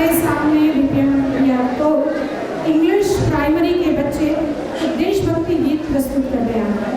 हमारे सामने को इंग्लिश प्राइमरी के बच्चे देशभक्ति गीत प्रस्तुत कर रहे हैं।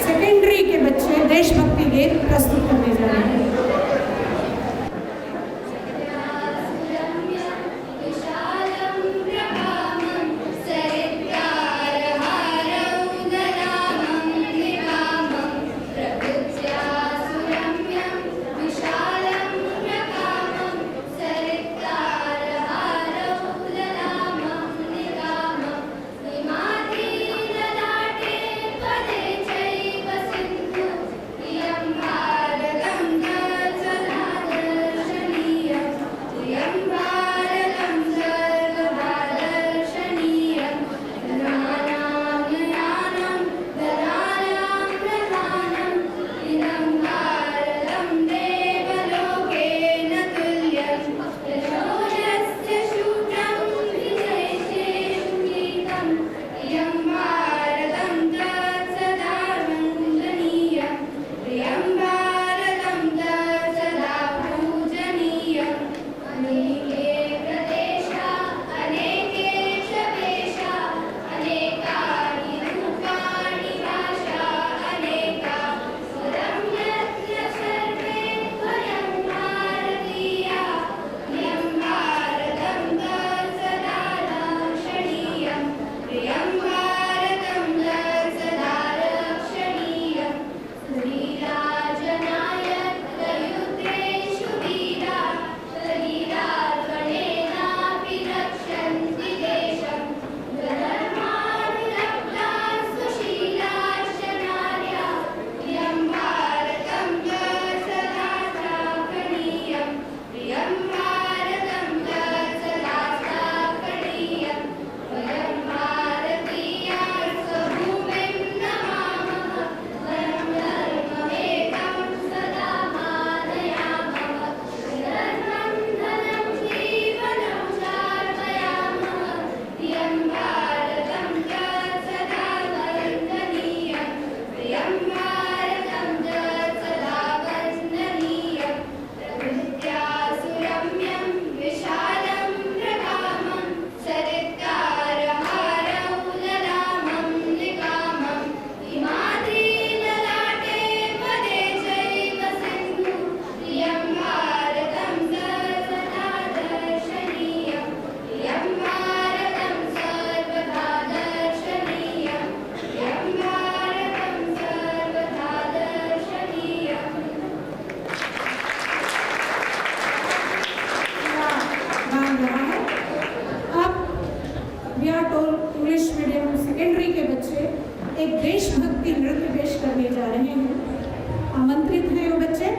सेकेंडरी के बच्चे देशभक्ति गीत प्रस्तुत करने जा रहे हैं। Ganga एक देशभक्ति नृत्य पेश करने जा रहे हैं। आमंत्रित हैं वो बच्चे।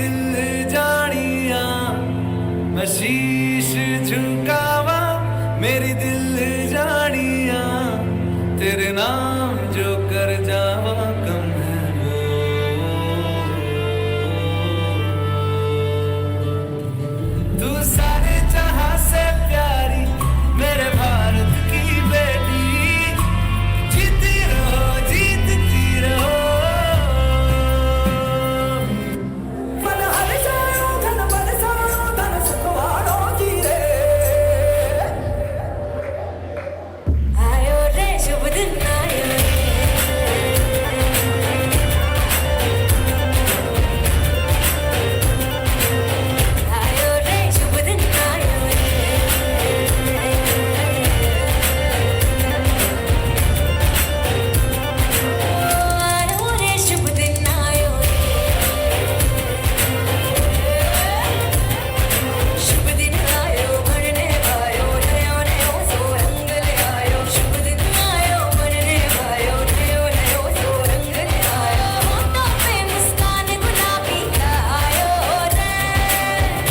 दिल जानिया मैं शीश झुकावा मेरी दिल जानिया तेरे नाम जो कर जावा कम है वो तू सारे जहां से प्यारी मेरे भारत की बेटी जीती रहो जीतती रहो मन हर जाओ धन बरसाओ धन सुखवाड़ो जी रे आयो रे शुभ दिन आयो आयो रे शुभ दिन आयो आयो रे शुभ दिन आयो शुभ दिन आयो बनने आयो नयो नयो सो रंग ले आयो शुभ दिन आयो बनने आयो नयो नयो सो रंग ले आयो होठों पे मुस्कान गुलाबी लायो रे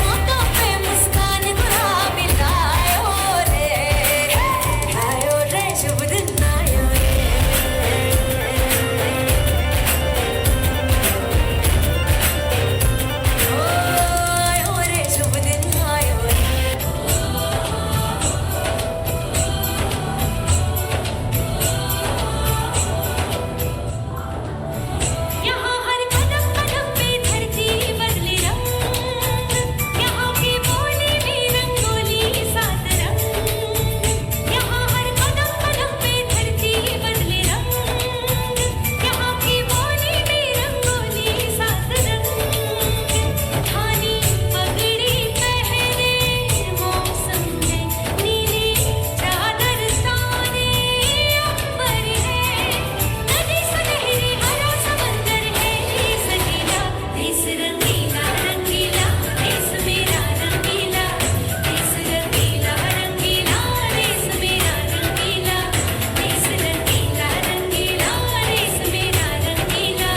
होठों पे मुस्कान गुलाबी लायो रे आयो रे शुभ दिन आयो आयो रे शुभ दिन आयो यहाँ हर कदम कदम पे धरती बदले रंग यहाँ की बोली में रंगोली सात रंग यहाँ हर कदम कदम पे धरती बदले रंग यहाँ की बोली में रंगोली सात रंग थानी पगड़ी पहने मौसम है नीली चादर ताने अंबर है नदी सुनहरी हरा समंदर है देश नीला देश रंगीला रंगीला देश मेरा रंगीला देश रंगीला रंगीला देश मेरा रंगीला देश रंगीला रंगीला देश मेरा रंगीला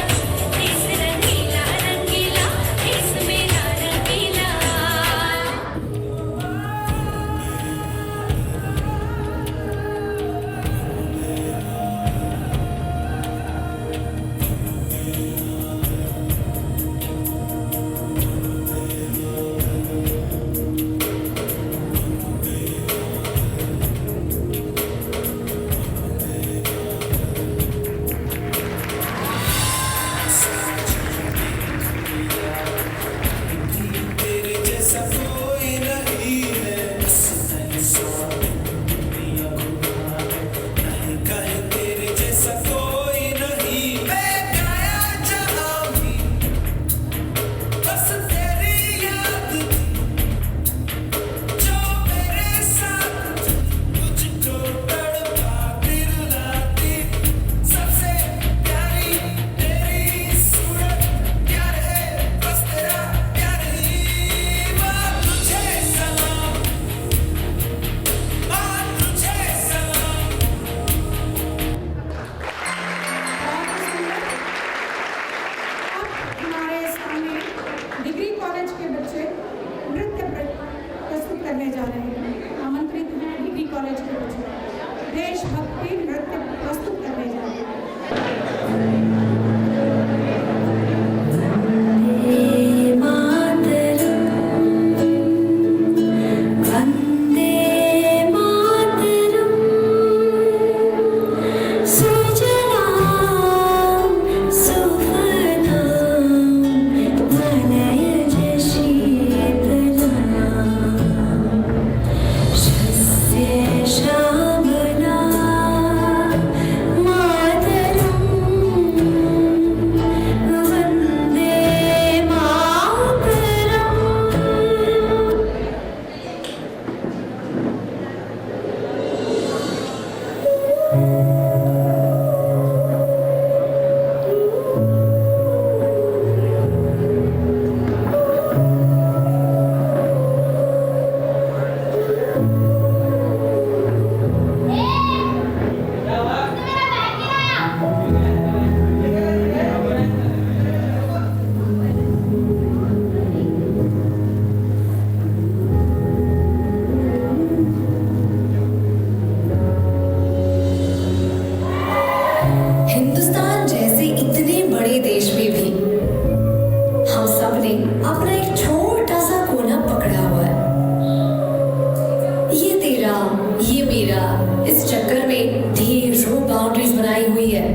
देश रंगीला रंगीला देश मेरा रंगीला तेरे जैसा कोई नहीं है नहीं कहे तेरे जैसा कोई नहीं मैं गाया जहाँ भी बस तेरी याद जो मेरे साथ तुझको तड़पा दिल लाती सबसे प्यारी तेरी सूरत प्यार है बस तेरा प्यार ही माँ तुझे सलाम माँ तुझे सलाम अब हमारे सामने डिग्री कॉलेज के बच्चे नृत्य प्रस्तुत करने जा रहे हैं आमंत्रित हैं डिग्री कॉलेज के बच्चे देशभक्ति नृत्य प्रस्तुत करने जा रहे हैं वंदे मातरम सुजलां सुफलां मलयज शीतलां ने अपना एक छोटा सा कोना पकड़ा हुआ है। ये तेरा, ये मेरा, इस चक्कर में ढेरों बाउंड्रीज बनाई हुई है।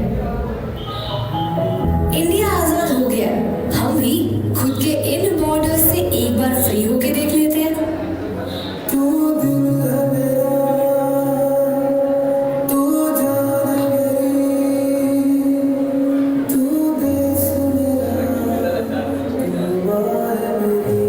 इंडिया आजाद हो गया, हम भी खुद के इन बॉर्डर्स से एक बार फ्री होके देख लेते हैं। तू दिल है मेरा, तू जान मेरी, तू देश मेरा, तू माँ है मेरी।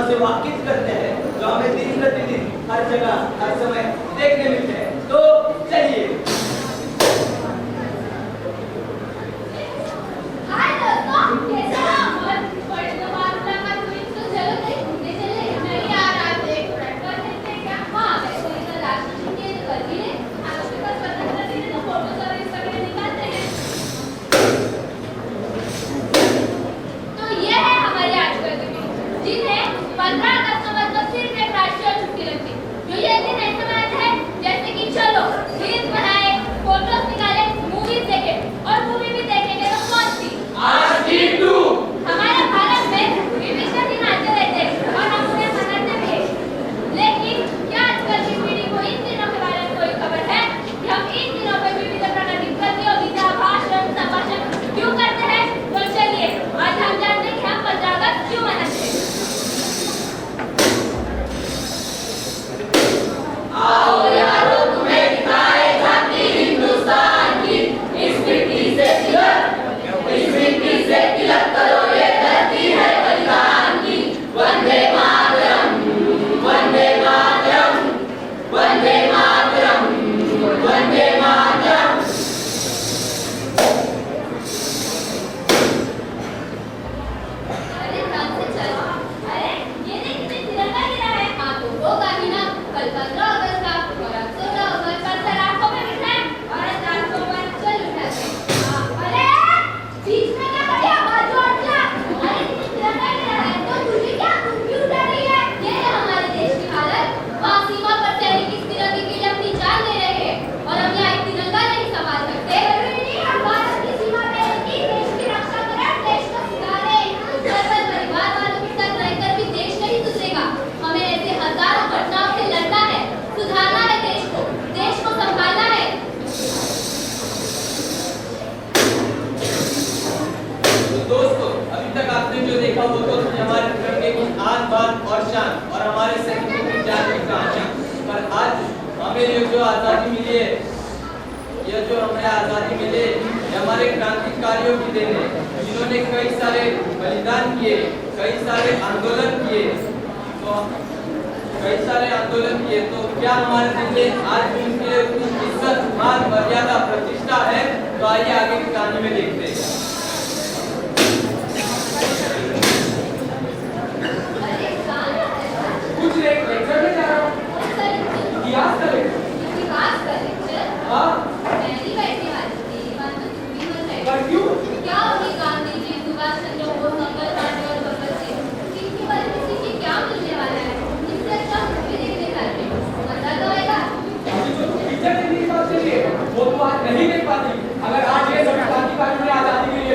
घटनाओं से वाकिफ करते हैं जो हमें दिन प्रतिदिन हर जगह हर समय देखने मिलते हैं। तो चलिए हाय दोस्तों, कैसे हो आप? बड़े तो बात मुलाकात हुई, तो चलो कहीं घूमने चले। नहीं यार, आज एक फ्रेंड कर लेते हैं क्या? हाँ, वैसे भी कल रात के कर भी ले। आपके पास पता चला दिन तो फोटो और इंस्टाग्राम निकालते हैं। तो ये है हमारे आजकल के दिन, जिन्हें 15 अगस्त को मतलब सिर्फ एक राष्ट्रीय छुट्टी लगती है। जो ये दिन ऐसे मनाते हैं जैसे कि चलो रील्स बनाए, फोटोज निकाले, मूवीज देखे, और मूवी भी देखेंगे तो कौन सी? हमारे भारत में विभिन्न दिन आते रहते हैं और हम उन्हें मनाते भी हैं। लेकिन क्या आजकल की पीढ़ी को इन दिनों के बारे में कोई खबर है कि हम इन दिनों पर विविध प्रकार की प्रतियोगिता, भाषण, संभाषण क्यों करते हैं? तो चलिए आज हम जानते हैं कि हम 15 अगस्त क्यों मनाते हैं। आओ यारो, तुम्हें दिखाए झांकी हिंदुस्तान की, इस मिट्टी से तिलक करो, ये धरती है बलिदान की। वंदे मातरम, वंदे मातरम, वंदे मातरम, वंदे मातरम। अरे ध्यान से चलो। अरे ये देख, कितने तिरंगा गिरा है। हाँ तो होगा ही ना, कल 15 अगस्त का और अब 16 अगस्त का सराखों में बिठा है और आज रास्तों पर चल उठाते हैं। अरे बीच में क्या खड़ी आवाज उठ जा। अरे तिरंगा गिरा है तो तुझे क्या, तुम क्यों डर रही है? ये है हमारे देश की हालत। वहाँ सीमा पर सैनिक इस तिरंगे के लिए अपनी जान दे रहे हैं और हम यहाँ एक तिरंगा नहीं संभाल सकते। हम भारत की सीमा पे एक देश की रक्षा करें, देश को सुधारे। सरपंच परिवार वालों के साथ रहकर भी देश नहीं सुधरेगा। हमें ऐसे हजारों घटनाओं से लड़ना है, सुधारना है देश को संभालना है। तो दोस्तों, अभी तक आपने जो देखा वो तो हमारे तिरंगे की आन बान और शान और हमारे सैनिकों की जान की कहानियां। पर आज हमें ये जो आजादी मिली है, ये जो हमें आजादी मिले, ये हमारे क्रांतिकारियों की देन है, जिन्होंने कई सारे बलिदान किए, कई सारे आंदोलन किए। तो कई सारे आंदोलन किए, तो क्या हमारे दिन में आज भी उनके लिए उतनी इज्जत, मान, मर्यादा, प्रतिष्ठा है? तो आइए आगे की कहानी में देखते हैं। अरे कहाँ जा रहे हो? कुछ लेक्चर में जा रहा हूँ, कौन सा लेक्चर? इतिहास का लेक्चर। इतिहास का लेक्चर? हाँ, मैं नहीं बैठने वाली थी, ये बात तो तुम भी मत है। पर क्यों? क्या होगी गांधी जी, सुभाष चंद्र बोस, मंगल पांडे और भगत सिंह, इनके बारे में सीखिए क्या मिलने वाला है? इससे अच्छा मूवी देखने जाते हैं, मजा तो आएगा। अभी जो टीचर ने मेरी बात चली है, वो तो आज नहीं देख पाती। अगर आज ये सभी क्रांतिकारियों ने आजादी के लिए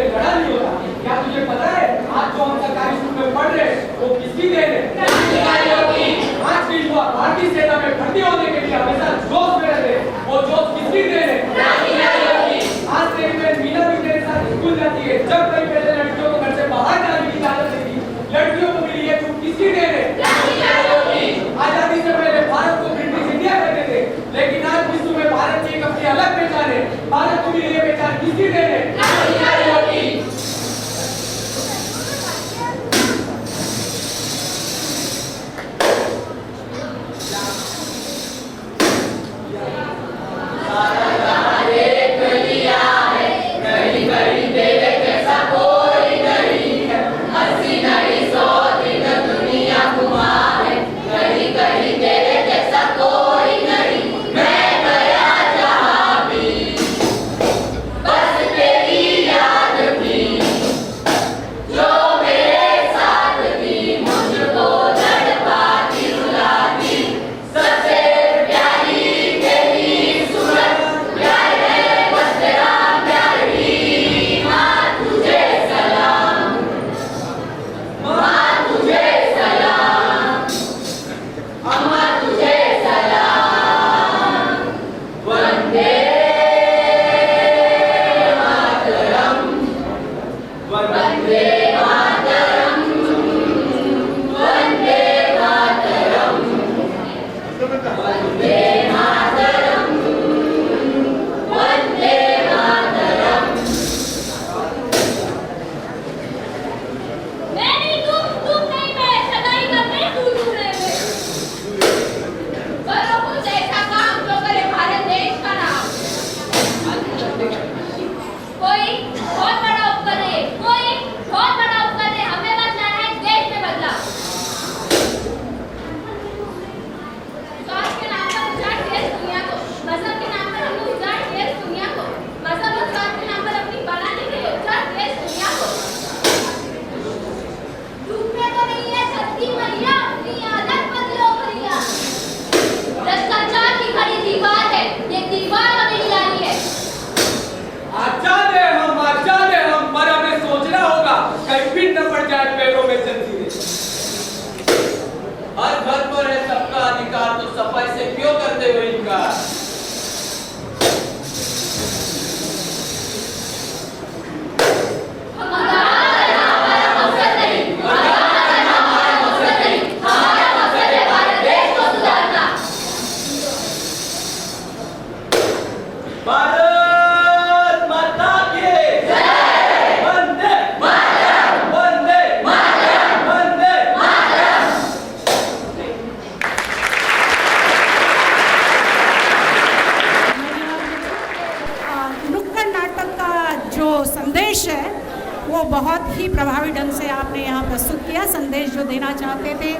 ढंग से आपने यहाँ प्रस्तुत किया। संदेश जो देना चाहते थे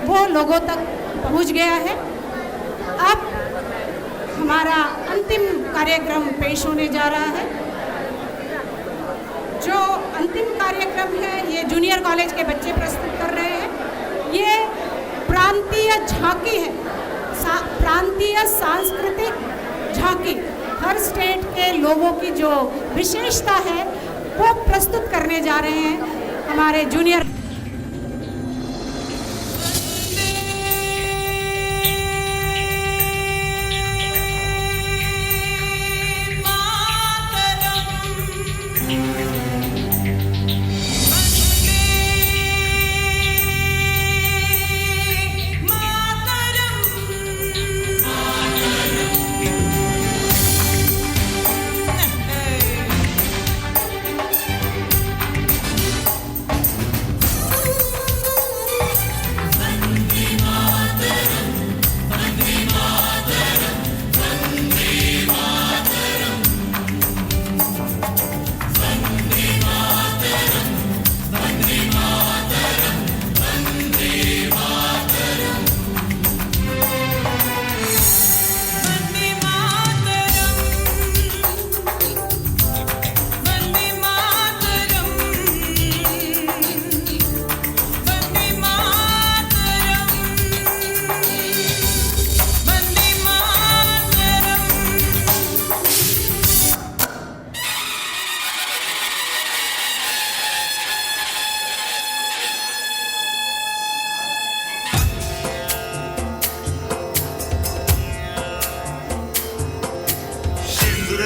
वो लोगों तक पहुँच गया है। अब हमारा अंतिम कार्यक्रम पेश होने जा रहा है। जो अंतिम कार्यक्रम है ये जूनियर कॉलेज के बच्चे प्रस्तुत कर रहे हैं। ये प्रांतीय झांकी है, प्रांतीय सांस्कृतिक झांकी। हर स्टेट के लोगों की जो विशेषता है वो प्रस्तुत करने जा रहे हैं हमारे जूनियर।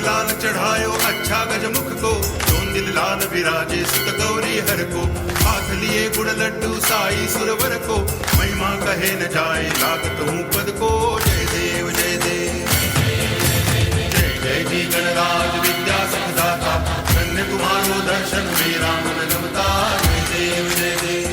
लाल चढ़ायो अच्छा गजमुख को, जोंदिल लाल विराजे सुत गौरी हर को। हाथ लिए गुड़ लड्डू साई सुरवर को, महिमा कहे न जाए लागत हूँ पद को। जय देव जय देव जय जय जी गणराज विद्या सुखदाता, धन्य तुम्हारो दर्शन मेरा मन रमता। जय देव जय देव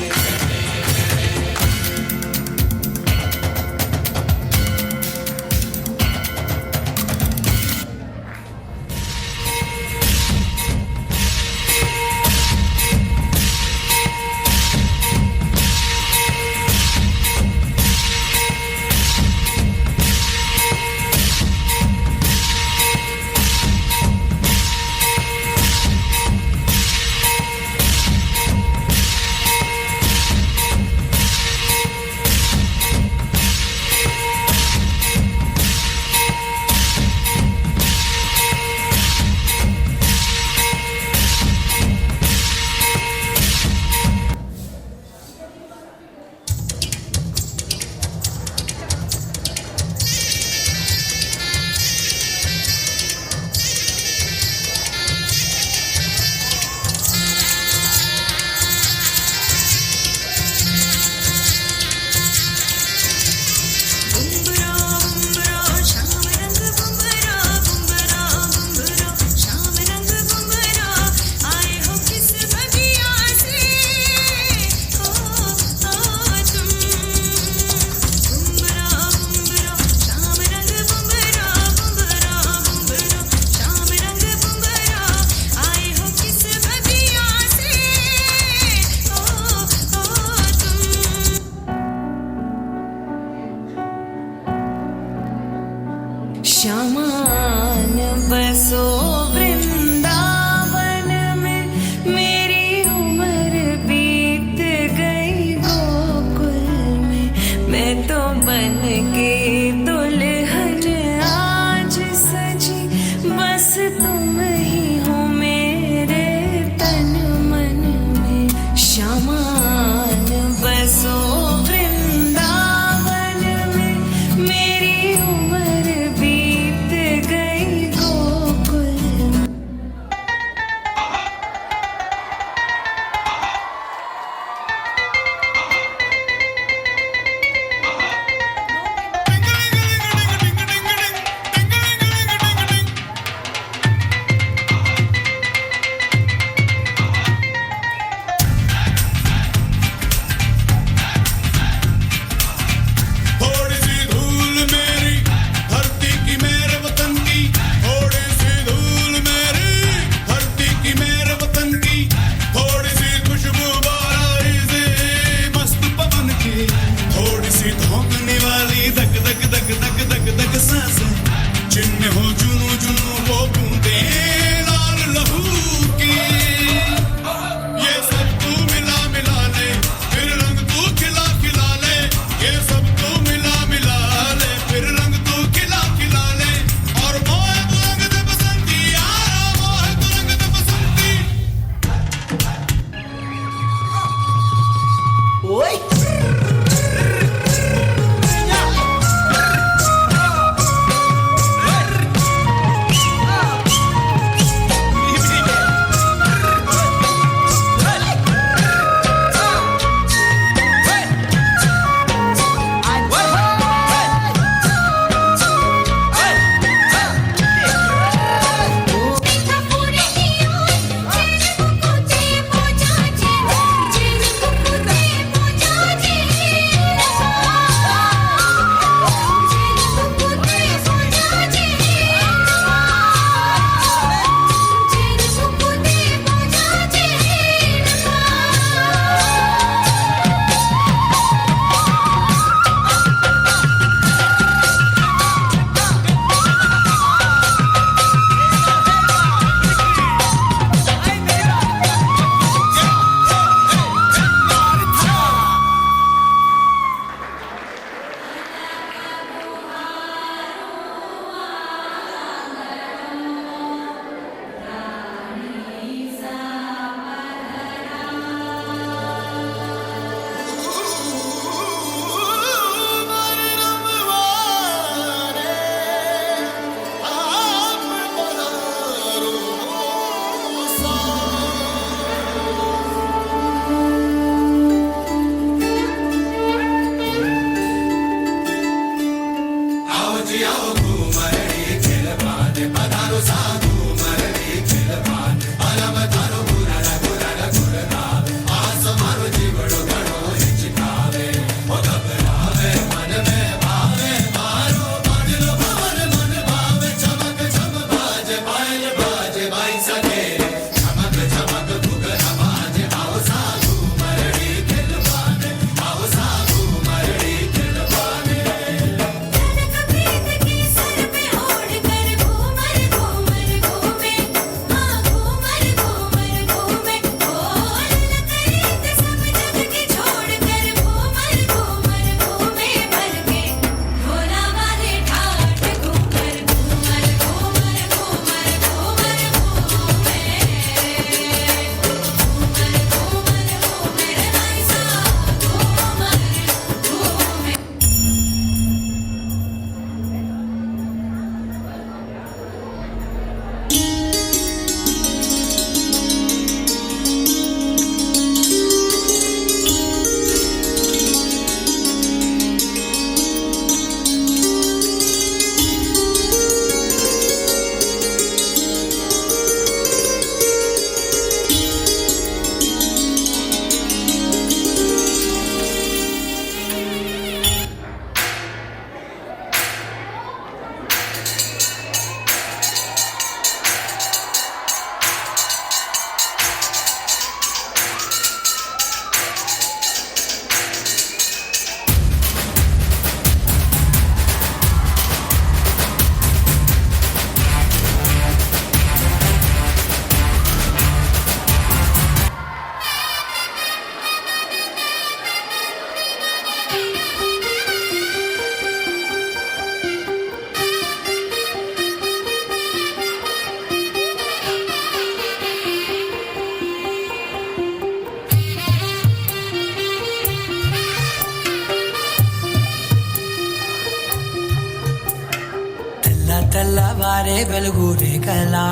తెల్లవారే వెలుగురే కలా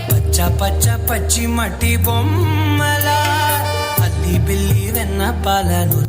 పచ్చ పచ్చ పచ్చి మట్టి బొమ్మల అల్లి బిల్లి వెన్న పాలను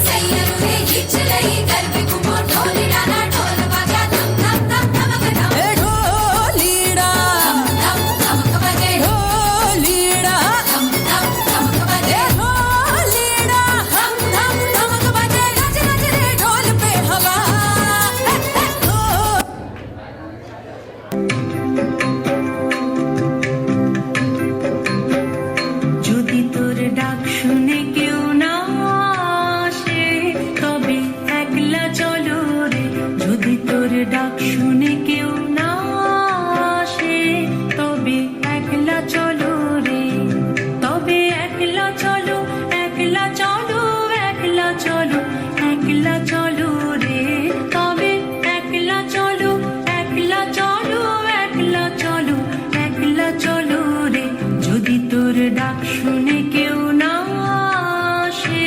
सैयद रे हिच रही गर्व को ढोल डाला ढोल बजा धम धम धम धम তোর ডাক শুনে কেউ না আসে, তবে একলা চলো রে, তবে একলা চলো, একলা চলো, একলা চলো, একলা চলো রে, তবে একলা চলো, একলা চলো, একলা চলো, একলা চলো রে। যদি তোর ডাক শুনে কেউ না আসে,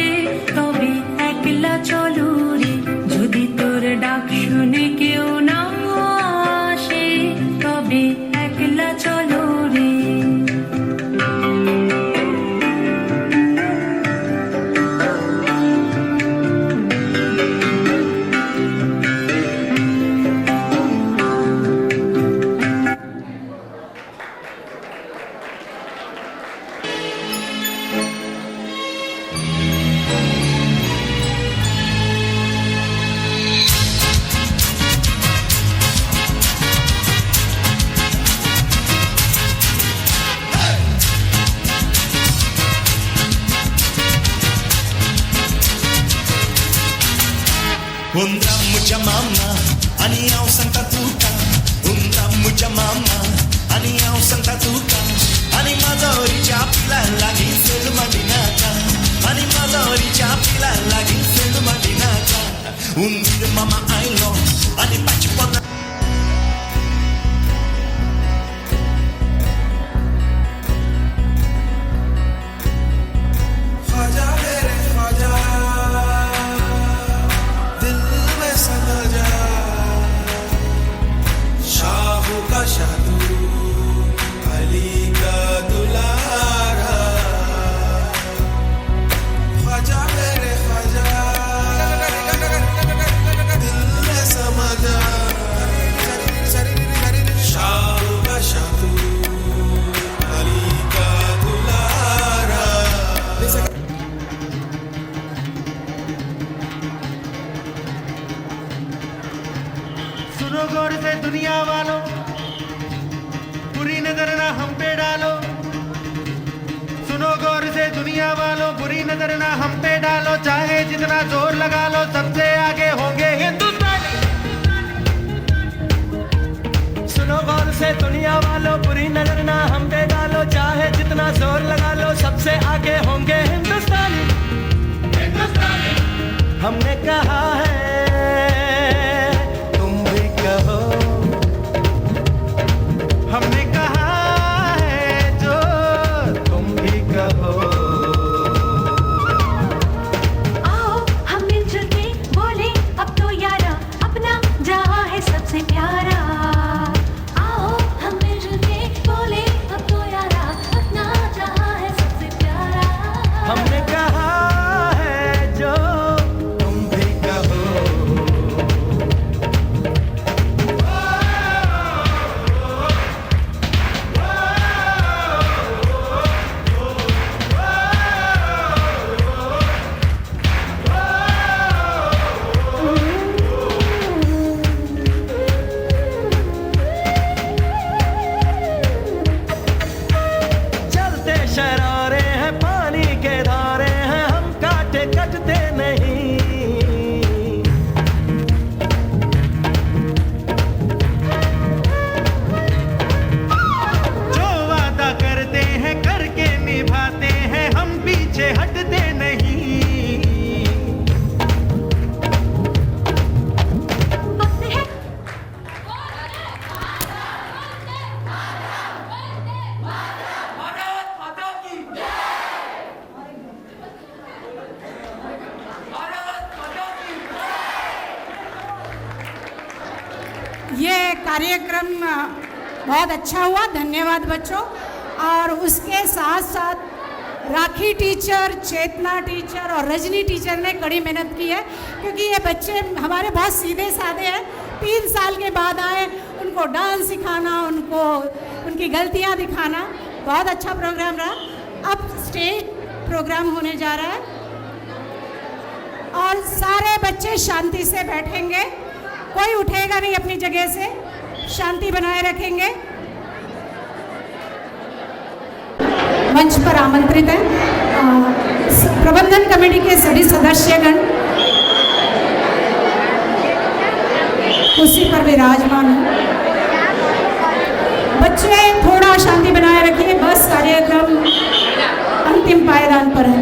তবে একলা চলো রে, যদি তোর ডাক শুনে কেউ না আসে, তবে একলা চলো রে। Undramuja mama, aniyaw Santa Tuca. Undramuja mama, aniyaw Santa Tuca. Ani mazoriच्या पिलाला घेसेल मदिनाचा, ani mazoriच्या पिलाला घेसेल मदिनाचा. उंदीर मामा आयलो आणि पाचपना ख्वाजा मेरे ख्वाजा, दिल में समा जा, शाहू का शादू, अली का दुलारा। ख्वाजा मेरे ख्वाजा, दिल में समा जा, शाहू का शादू, अली का दुलारा। सुनो गौर से दुनिया वालों, बुरी नजर ना हम पे डालो। सुनो गौर से दुनिया वालों, बुरी नजर ना हम पे डालो। चाहे जितना जोर लगा लो, सबसे आगे होंगे हिंदुस्तानी। सुनो गौर से दुनिया वालों, बुरी नजर ना हम पे डालो। चाहे जितना जोर लगा लो, सबसे आगे होंगे हिंदुस्तानी। हिंदुस्तानी हमने कहा है, हमने कहा है जो तुम भी कहो। आओ हम मिलजुल के बोले अब तो यारा, अपना जहाँ है सबसे प्यारा। आओ हम मिलजुल के बोले अब तो यारा, अपना जहाँ है सबसे प्यारा। हमने कहा है जो तुम भी कहो। चलते शरारे हैं, पानी के धारे हैं, हम काटे कटते नहीं। जो वादा करते हैं करके निभाते हैं, हम पीछे हटते नहीं। वक्त है ये कार्यक्रम बहुत अच्छा हुआ, धन्यवाद बच्चों। और उसके साथ साथ राखी टीचर, चेतना टीचर और रजनी टीचर ने कड़ी मेहनत की है, क्योंकि ये बच्चे हमारे बहुत सीधे साधे हैं। 3 साल के बाद आए, उनको डांस सिखाना, उनको उनकी गलतियां दिखाना, बहुत अच्छा प्रोग्राम रहा। अब स्टेज प्रोग्राम होने जा रहा है और सारे बच्चे शांति से बैठेंगे, कोई उठेगा नहीं अपनी जगह से, शांति बनाए रखेंगे। मंच पर आमंत्रित हैं प्रबंधन कमेटी के सभी सदस्यगण। कुर्सी पर विराजमान हूँ। बच्चे थोड़ा शांति बनाए रखिए, बस कार्यक्रम अंतिम पायदान पर है।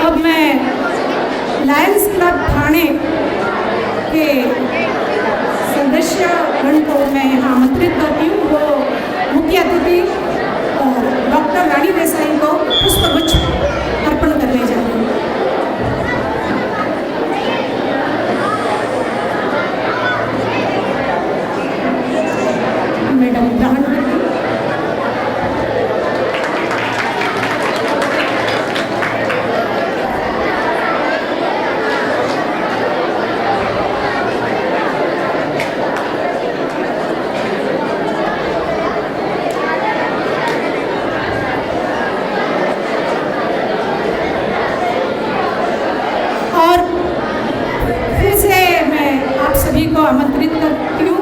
अब मैं लायंस क्लब थाने के सदस्यगण को मैं यहाँ आमंत्रित करती हूँ। वो मुख्य अतिथि डॉक्टर रानी देसाई को पुष्पगुच्छ अर्पण करने जा रहे हैं। मैडम ग्रहण करें। और फिर से मैं आप सभी को आमंत्रित करती हूँ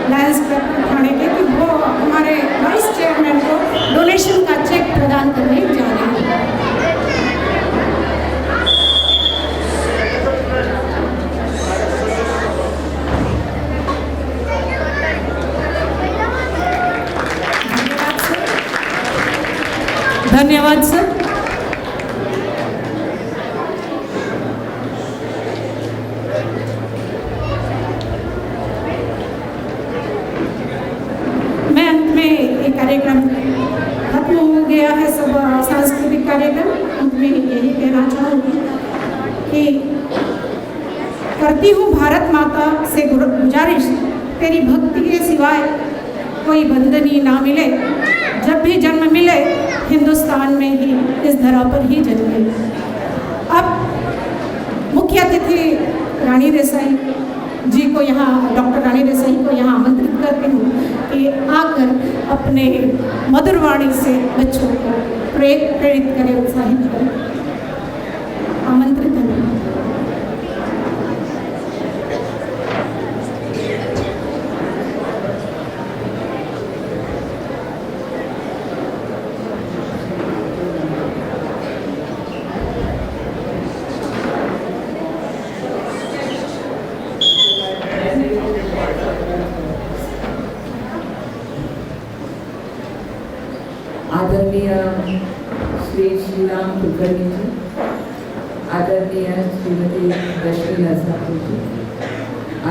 लायंस क्लब थाने के कि वो हमारे वाइस चेयरमैन को डोनेशन का चेक प्रदान करने जा रहे हैं। धन्यवाद सर। मैं अंत में ये कार्यक्रम खत्म हो गया है, सब सांस्कृतिक कार्यक्रम। अंत में यही कहना चाहूँगी कि करती हूँ भारत माता से गुजारिश, तेरी भक्ति के सिवाय कोई बंधनी ना मिले। जब भी जन्म मिले हिंदुस्तान में ही, इस धरा पर ही जन्मे। अब मुख्य अतिथि रानी देसाई जी को यहाँ, डॉक्टर रानी देसाई को यहाँ आमंत्रित करती हूँ कि आकर अपने मधुर वाणी से बच्चों को प्रेरित करें, उत्साहित करें। आमंत्रित करें। आदरणीय श्री श्रीराम कुलकर्णी जी, आदरणीय श्रीमती रश्मि नरसापुर जी,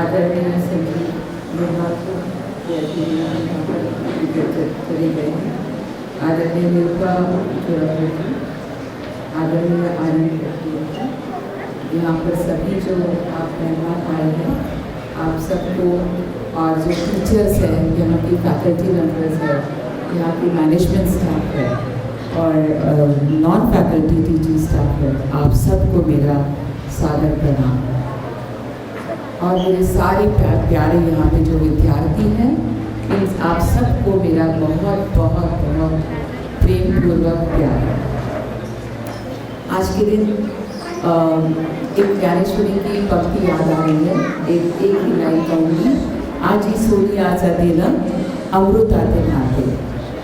आदरणीय संजीव निर्वाचक चले गए हैं, आदरणीय निरूपा चौराहा जी, आदरणीय आनंद जी, यहाँ पर सभी जो आप मेहमान आए हैं, आप सबको, और जो टीचर्स हैं, यहाँ की फैकल्टी मेम्बर्स हैं, यहाँ की मैनेजमेंट स्टाफ है और नॉन फैकल्टी टीचिंग स्टाफ है, आप सबको मेरा सादर प्रणाम। और मेरे सारे प्यारे यहाँ पे जो विद्यार्थी हैं, इन आप सबको मेरा बहुत बहुत बहुत प्रेम पूर्वक प्यार। आज के दिन एक ज्ञानेश्वरी की पंक्ति याद आ रही है, एक ही लाइन कहूँगी। आज ही सोनी आजा देना अमृताते नाते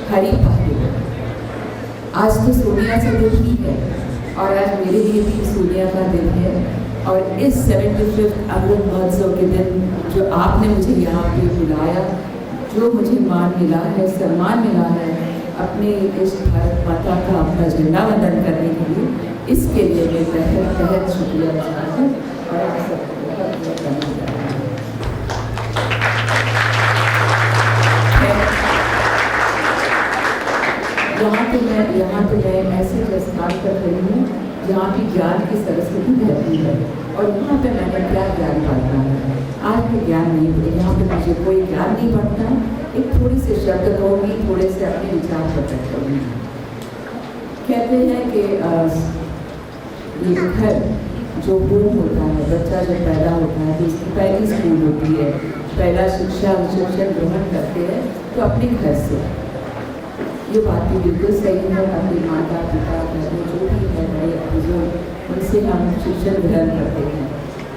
हरी पाते। आज तो सोनिया का दिन ही है और आज मेरे लिए भी सोनिया का दिन है। और इस 75th अमृत महोत्सव के दिन जो आपने मुझे यहाँ पे बुलाया, जो मुझे मान मिला है, सम्मान मिला है अपने इस भारत माता का अपना झंडा वंदन करने के लिए, इसके लिए मैं तहे शुक्रिया चाहती हूँ और आप सबको बहुत बहुत धन्यवाद। यहाँ पे मैं ऐसे स्थान पर खड़ी हूँ जहाँ की ज्ञान की सरस्वती बहती है और यहाँ पे मैंने क्या ज्ञान बांटना है। आज भी ज्ञान नहीं, यहाँ पे मुझे कोई ज्ञान नहीं बांटना। एक थोड़ी से शब्द कहूँगी, थोड़े से अपने विचार प्रकट करूँगी। कहते हैं कि ये घर जो होम होता है, बच्चा जब पैदा होता है तो उसकी पहली स्कूल होती है, पहला शिक्षण ग्रहण करते हैं तो अपने घर से। ये बात भी बिल्कुल सही है। अपने माता पिता, जो भी है, बड़े बुजुर्ग उनसे हम शिक्षण ग्रहण करते हैं।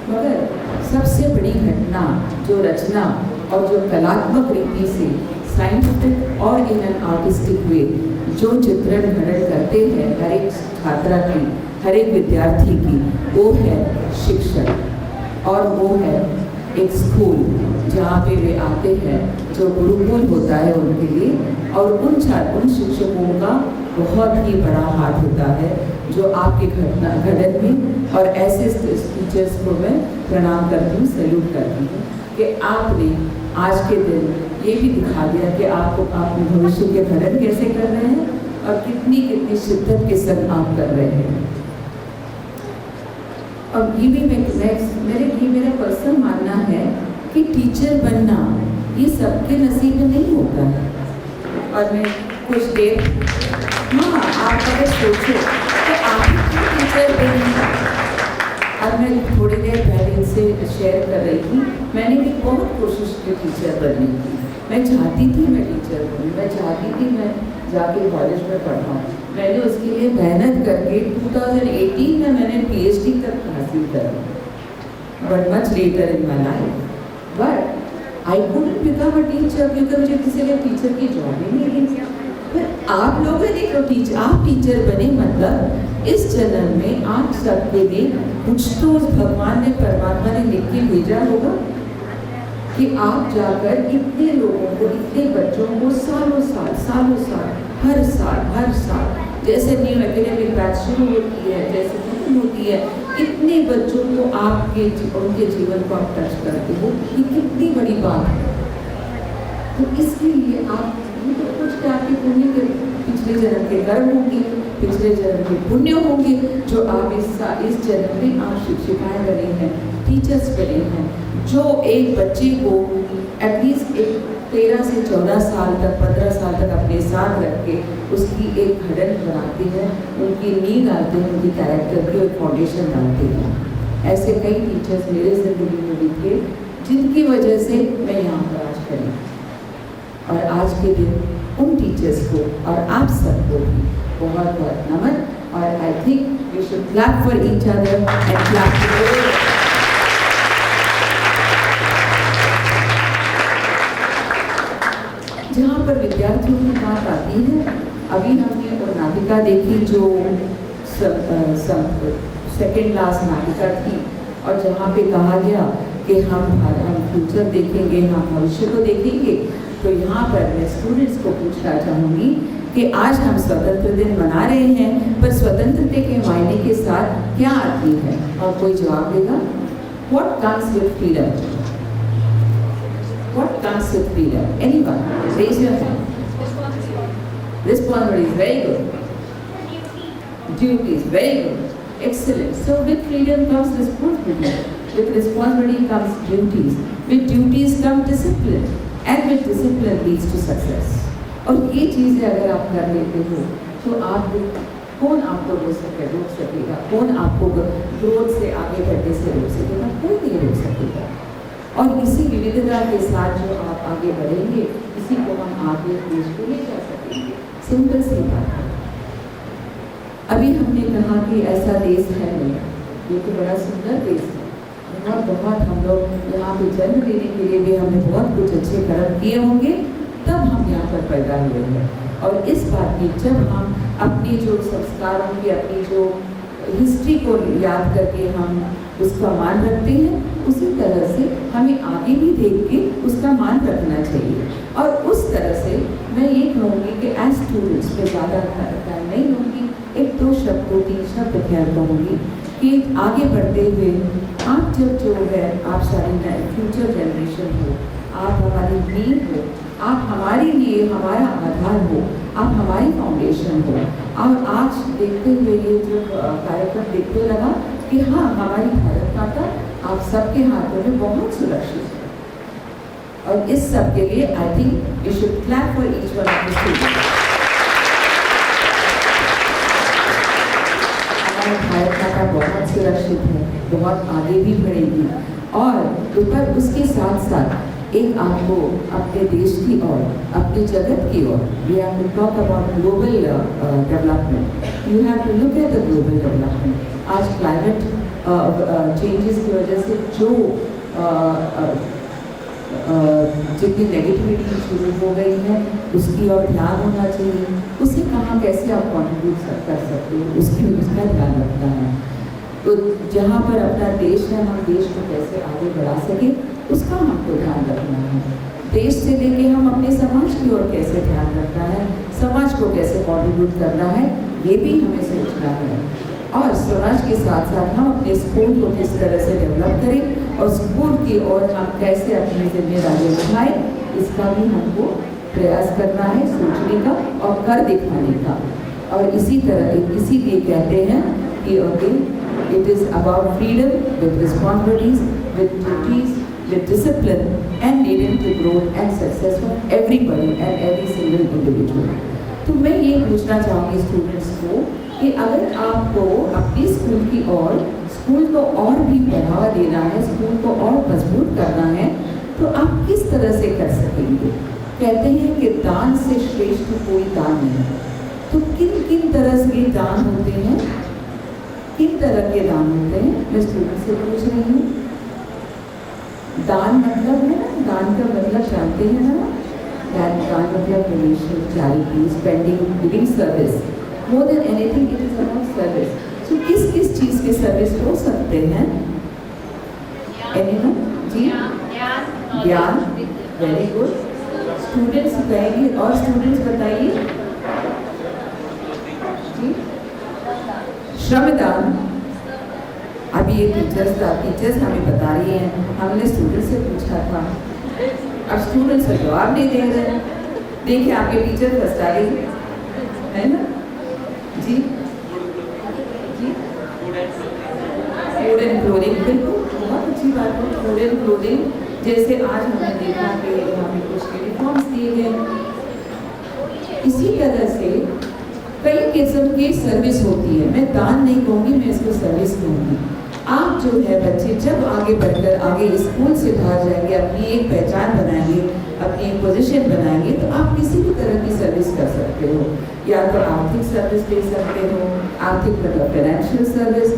मगर सबसे बड़ी घटना जो रचना और जो कलात्मक रीति से साइंटिफिक और इन एन आर्टिस्टिक वे जो चित्रण घड़न करते हैं हर एक छात्रा की, हर एक विद्यार्थी की, वो है शिक्षक और वो है एक स्कूल जहाँ पे वे आते हैं, जो गुरुकुल होता है उनके लिए, और उन शिक्षकों का बहुत ही बड़ा हाथ होता है जो आपके घड़न में, और ऐसे टीचर्स को मैं प्रणाम करती हूँ, सैल्यूट करती हूँ कि आपने आज के दिन ये भी दिखा दिया कि आपको अपने भविष्य के घड़न कैसे कर रहे हैं और कितनी शिद्दत के संग आप कर रहे हैं। अब ये भी मेरा पर्सनल मानना है कि टीचर बनना ये सबके नसीब में नहीं होता है। और मैं कुछ देर आप अगर सोचो तो आप टीचर बनेंगे। अब मैं थोड़ी देर पहले इनसे शेयर कर रही थी, मैंने भी बहुत कोशिश की टीचर बनने की। मैं चाहती थी मैं टीचर बनूँ, मैं चाहती थी मैं जाके कॉलेज में पढ़ाऊँ। मैंने उसके लिए मेहनत करके 2018 में मैंने PhD तक हासिल करी, but much later in my life. But I couldn't become a teacher क्योंकि मुझे किसी ने टीचर की जॉब ही नहीं दी। फिर आप लोगों ने आप टीचर बने, मतलब इस जन्म में आप सबके लिए कुछ तो उस भगवान ने, परमात्मा ने लिख के भेजा होगा कि आप जाकर इतने लोगों को, इतने बच्चों को सालों साल हर साल जैसे न्यू एकेडमिक बैच शुरू होती है, जैसे खत्म होती है, इतने बच्चों को उनके जीवन को आप टच करते हो, ये कितनी बड़ी बात है। तो इसके लिए आप कुछ आपके पुण्य के पिछले जन्म के कर्म होंगे, पिछले जन्म के पुण्य होंगे, जो आप इस जन्म में आप शिक्षिकाएं बने हैं, टीचर्स बने हैं, जो एक बच्चे को एटलीस्ट 13 से 14 साल तक, 15 साल तक अपने साथ रख के उसकी एक घड़न बनाती है, उनकी नींव डालते हैं, उनकी कैरेक्टर की एक फाउंडेशन डालते हैं। ऐसे कई टीचर्स मेरे ज़िंदगी में भी थे जिनकी वजह से मैं यहाँ पर आज खड़ी। और आज के दिन उन टीचर्स को और आप सबको भी बहुत बहुत नमन। और I think we should clap for each other and clap for जहाँ पर विद्यार्थियों की बात आती है। अभी हमने वो नाटिका देखी जो सेकेंड क्लास नाटिका थी, और जहाँ पे कहा गया कि हम फ्यूचर देखेंगे, हम भविष्य को देखेंगे। तो यहाँ पर मैं स्टूडेंट्स को पूछना चाहूँगी कि आज हम स्वतंत्र दिन मना रहे हैं, पर स्वतंत्रता के मायने के साथ क्या आती है? और कोई जवाब देगा? What comes with freedom? What comes with freedom? Anyone? Raise your hand. Responsibility is very good. Duties, very good. Excellent. So with freedom comes responsibility. With responsibility comes duties. With duties come discipline. And with discipline leads to success. और ये चीज़ें अगर आप कर लेते हो तो आप कौन आपको रोक सकेगा? कौन आपको ग्रोथ से आगे बढ़ने से रोक सकेगा? कोई नहीं रोक सकेगा। और इसी विविधता के साथ जो आप आगे बढ़ेंगे, इसी को हम आगे देश को ले जा सकेंगे। सिंपल सी बात है। अभी हमने कहा कि ऐसा देश है मेरा, ये तो बड़ा सुंदर देश है। बहुत हम लोग यहाँ पे जन्म लेने के लिए भी हमने बहुत कुछ अच्छे कर्म किए होंगे, तब हम यहाँ पर पैदा हुए हैं। और इस बात की जब हम अपनी जो संस्कारों की, अपनी जो हिस्ट्री को याद करके हम उसका मान रखते हैं, उसी तरह से हमें आगे भी देख के उसका मान रखना चाहिए। और उस तरह से मैं ये कहूँगी कि एज स्टूडेंट्स में ज़्यादा टाइम नहीं लूँगी, 1-2 शब्दों 3 शब्द खैर कहूँगी कि आगे बढ़ते हुए आप जब जो है आप सारी फ्यूचर जनरेशन हो, आप हमारी नींव हो, आप हमारे लिए हमारा आधार हो, आप हमारी फाउंडेशन हो। और आज देखते हुए ये जो कार्यक्रम देखते लगा कि हाँ, हमारी भारत माता आप सबके हाथों में बहुत सुरक्षित है। और इस सब के लिए I think we should clap for each one of the students. Bharat Mata बहुत सुरक्षित है, बहुत आगे भी बढ़ेगी। और ऊपर उसके साथ साथ एक आपको अपने देश की ओर, अपने जगत की ओर, we have to talk about global development, you have to look at the global development. आज क्लाइमेट चेंजेस की वजह से जो जितनी नेगेटिविटी शुरू हो गई है उसकी और ध्यान होना चाहिए। उसे कहाँ कैसे आप कॉन्ट्रीब्यूट कर सकते हो उसका ध्यान रखना है। तो जहाँ पर अपना देश है हम देश को कैसे आगे बढ़ा सके उसका हमको ध्यान रखना है। देश से लेके हम अपने समाज की ओर कैसे ध्यान रखना है, समाज को कैसे कॉन्ट्रीब्यूट करना है, ये भी हमें सोचना है। और समाज के साथ साथ हम अपने स्कूल को किस तरह से डेवलप करें और स्कूल की ओर हम कैसे अपनी जिम्मेदारी उठाएं, इसका भी हमको प्रयास करना है, सोचने का और कर दिखाने का। और इसी तरह इसीलिए कहते हैं कि it is about freedom with responsibilities, with duties, with discipline and leading to growth and success for everybody and every single individual. तो मैं ये पूछना चाहूँगी स्टूडेंट्स को कि अगर आपको अपनी स्कूल की ओर स्कूल को और भी बढ़ावा देना है, स्कूल को और मजबूत करना है, तो आप किस तरह से कर सकेंगे? कहते हैं कि दान से श्रेष्ठ कोई दान नहीं। तो किन किन तरह से दान होते हैं, किन तरह के दान होते हैं, मैं स्टूडेंट से पूछ रही हूँ। दान मतलब है ना, दान का मतलब जानते हैं ना, दान मतलब donation, charity, spending, giving service, more than anything it is about service. So किस किस चीज़ के सर्विस हो सकते हैं? एनीवन? जी, ज्ञान, वेरी गुड। स्टूडेंट्स बताएंगे और स्टूडेंट्स बताइए जी। श्रमदान, अभी ये टीचर्स हमें बता रही हैं, हमने स्टूडेंट से पूछा था, अब स्टूडेंट्स का जवाब नहीं दे रहे। देखिए आपके टीचर फर्स्ट आ गई है ना जी। जी, फूड एंड क्लोथिंग, बिल्कुल बहुत अच्छी बात है। फूड एंड क्लोथिंग, जैसे आज हमने देखा कि हमें कुछ यूनिफॉर्म्स दिए गए, इसी तरह से कई किस्म की सर्विस होती है। मैं दान नहीं कहूँगी, मैं इसको सर्विस कहूँगी। आप जो है बच्चे जब आगे बढ़कर आगे स्कूल से बाहर जाएंगे, अपनी एक पहचान बनाएंगे, अपनी एक पोजीशन बनाएंगे, तो आप किसी भी तरह की सर्विस कर सकते हो। या तो आर्थिक सर्विस दे सकते हो, आर्थिक मतलब फाइनेंशियल सर्विस,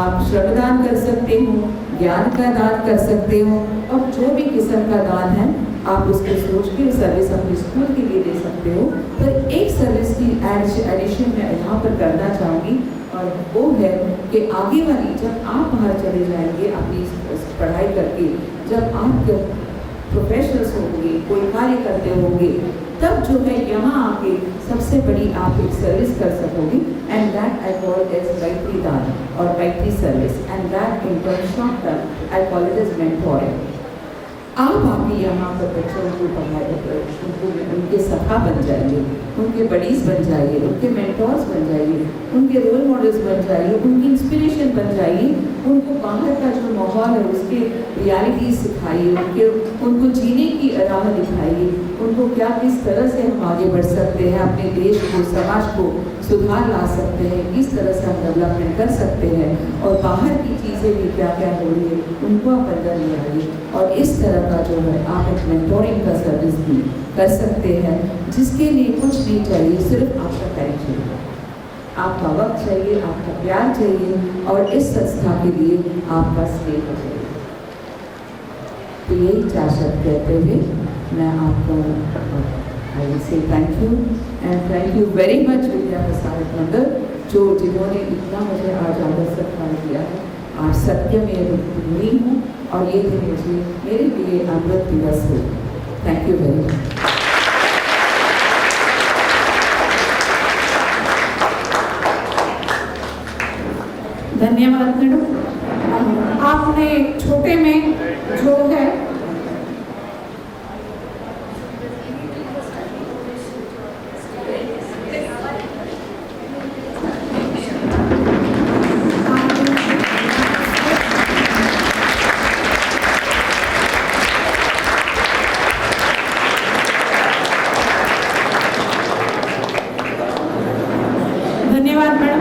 आप श्रमदान कर सकते हो, ज्ञान का दान कर सकते हो, और जो भी किस्म का दान है आप उसको सोच के सर्विस अपने स्कूल के लिए दे सकते हो। पर एक सर्विस की एडिशन मैं यहाँ पर करना चाहूँगी, और वो है कि आगे वाली जब आप बाहर चले जाएंगे अपनी पढ़ाई करके, जब आप प्रोफेशनल्स होंगे, कोई कार्य करते होंगे, तब जो है यहाँ आके सबसे बड़ी आप एक सर्विस कर सकोगे, and that I call as Maitri Daan और Maitri service, and that in short term I call it as mentoring. आप आके यहाँ पर बच्चों को पढ़ाए, उनके सखा बन जाइए, उनके बडीज बन जाइए, उनके मेंटोर्स बन जाइए, उनके रोल मॉडल्स बन जाइए, उनकी इंस्पिरेशन बन जाइए, उनको बाहर का जो माहौल है उसके रियलिटी सिखाइए, उनको जीने की राह दिखाइए, उनको क्या किस तरह से हम आगे बढ़ सकते हैं, अपने देश को, समाज को सुधार ला सकते हैं, किस तरह से हम डेवलपमेंट कर सकते हैं, और बाहर की चीज़ें भी क्या क्या हो रही है उनको आप अंदर ले आइए। और इस तरह का जो है आप एक मेंटोरिंग का सर्विस भी कर सकते हैं, जिसके लिए कुछ नहीं चाहिए, सिर्फ आपका टाइम चाहिए, आपका वक्त चाहिए, आपका प्यार चाहिए, और इस संस्था के लिए आपका स्नेह चाहिए। तो यही 4 शब्द कहते हुए मैं आपको I will say thank you, and thank you very much Vidya Prasarak Mandal, जिन्होंने इतना मुझे आज आदर सत्कार किया है। आज सत्य में ऋणी हूँ, और ये दिन मुझे मेरे लिए अमृत दिवस हो। Thank you very much. धन्यवाद मैडम। आपने छोटे में जो है धन्यवाद मैडम।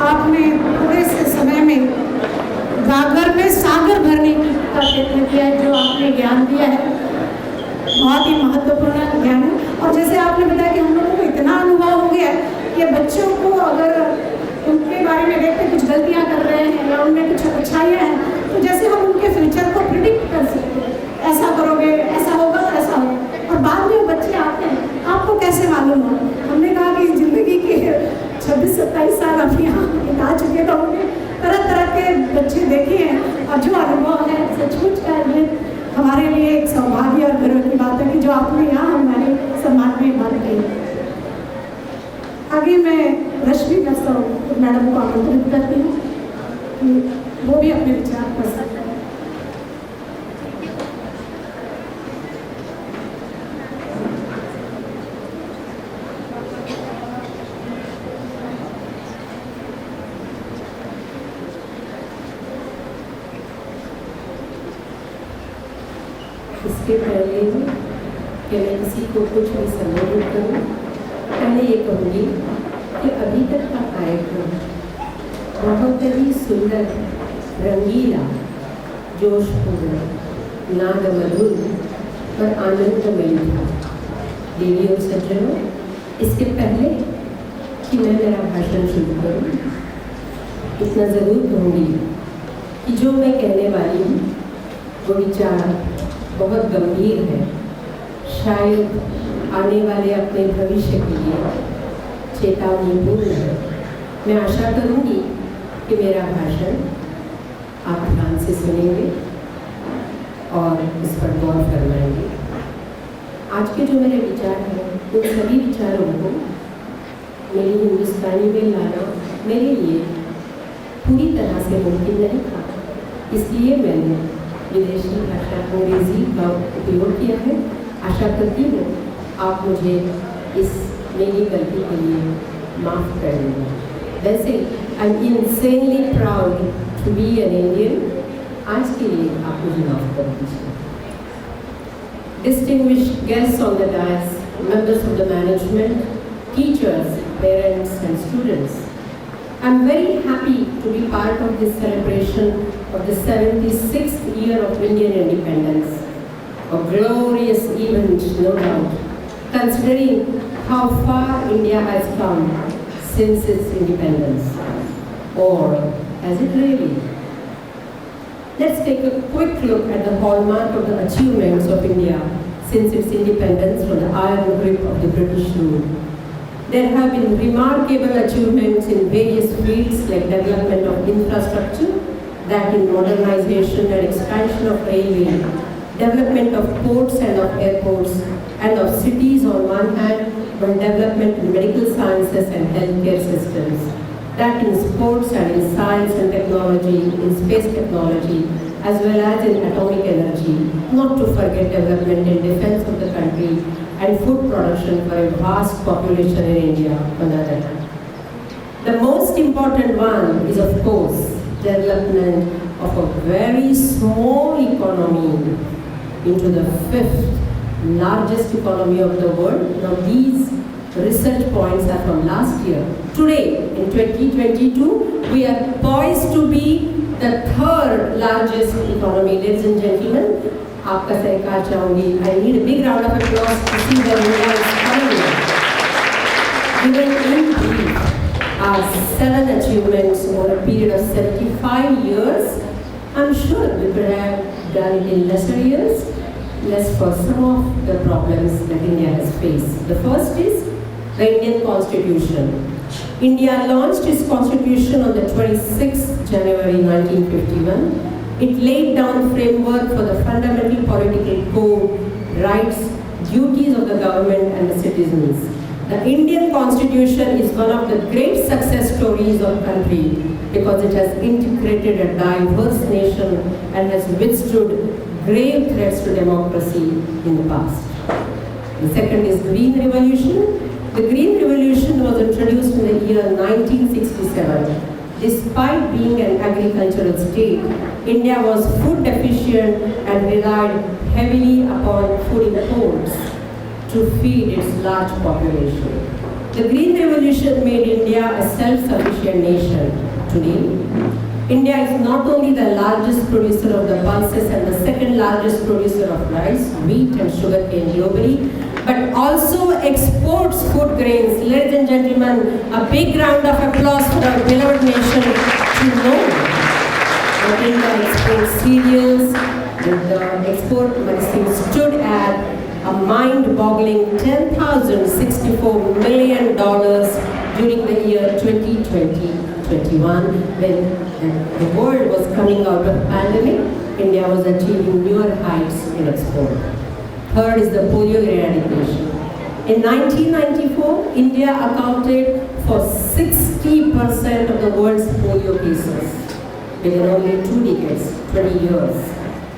आपने थोड़े से समय में गागर में सागर भरने की प्रयत्न किया है, जो आपने ज्ञान दिया है बहुत ही महत्वपूर्ण ज्ञान है। और जैसे आपने बताया कि हम लोगों को इतना अनुभव हो गया है कि बच्चों को अगर उनके बारे में देखते कुछ गलतियाँ कर रहे हैं या उनमें कुछ अच्छाइयाँ हैं, तो जैसे हम उनके फ्यूचर को प्रिडिक्ट कर सकते हैं, ऐसा करोगे ऐसा होगा और ऐसा होगा। और बाद में वो बच्चे आते हैं, आपको कैसे मालूम हो? हमने कहा कि ज़िंदगी के 26-27 साल अभी यहाँ बिता चुके, तो हमने तरह तरह के बच्चे देखे हैं, और जो अनुभव है सचमुच का ये हमारे लिए एक सौभाग्य और गर्व की बात है कि जो आपने यहाँ हमारे समाज में बात की। आगे मैं रश्मि मैडम को आमंत्रित करती हूँ कि वो भी अपने विचार कर सकते हैं। इसके पहले कि मैं किसी को कुछ भी संबोधित करूँ, पहले ये कहूँगी कि अभी तक का कार्यक्रम बहुत ही सुंदर, रंगीला, जोशपूर्ण, नाद मधुर और आनंदमय था। देवी और सज्जनों, इसके पहले कि मैं मेरा भाषण शुरू करूँ, इतना ज़रूर कहूँगी कि जो मैं कहने वाली हूँ वो विचार बहुत गंभीर है, शायद आने वाले अपने भविष्य के लिए चेतावनीपूर्ण है। मैं आशा करूँगी कि मेरा भाषण आप ध्यान से सुनेंगे और इस पर गौर फरमाएंगे। आज के जो मेरे विचार हैं उन सभी विचारों को मेरी हिंदुस्तानी में लाना मेरे लिए पूरी तरह से मुमकिन नहीं था, इसलिए मैंने विदेशी भाषा अंग्रेज़ी का उपयोग किया है। आशा करती हूँ आप मुझे इस मेरी गलती के लिए माफ़ कर देंगे। वैसे I am insanely proud to be an Indian. आज के लिए आप मुझे माफ़ कर दीजिए। Distinguished guests on the dais, members of the management, teachers, parents and students, I am very happy to be part of this celebration of the 76th year of Indian independence. A glorious event, no doubt, considering how far India has come since its independence. Or has it really? Let's take a quick look at the hallmark of the achievements of India since its independence from the iron grip of the British rule. There have been remarkable achievements in various fields like development of infrastructure, that in modernization and expansion of railway, development of ports and of airports, and of cities on one hand, but development in medical sciences and healthcare systems, that in sports and in science and technology, in space technology, as well as in atomic energy, not to forget development in defense of the country and food production for a vast population in India on the other hand. The most important one is, of course, development of a very small economy into the 5th largest economy of the world. Now these research points are from last year. Today, in 2022, we are poised to be the 3rd largest economy. Ladies and gentlemen, आपका सहकार चाहूँगी. I need a big round of applause to see the Indians coming here. Given in brief our 7 achievements over a period of 75 years, I'm sure we could have done it in lesser years, less for some of the problems that India has faced. The first is the Indian Constitution. India launched its constitution on the 26th January 1951. It laid down framework for the fundamental political code, rights, duties of the government and the citizens. The Indian Constitution is one of the great success stories of country because it has integrated a diverse nation and has withstood grave threats to democracy in the past. The second is Green Revolution. The Green Revolution was introduced in the year 1967. Despite being an agricultural state, India was food deficient and relied heavily upon food imports to feed its large population. The Green Revolution made India a self-sufficient nation. Today, India is not only the largest producer of the pulses and the 2nd largest producer of rice, wheat and sugarcane globally, but also exports food grains. Ladies and gentlemen, a big round of applause for our beloved nation to know that India exports cereals. The export ministry stood at a mind-boggling $10,064 million during the year 2020-21, when the world was coming out of pandemic. India was achieving newer heights in export. Third is the polio eradication. In 1994, India accounted for 60% of the world's polio cases within only 2 decades, 20 years.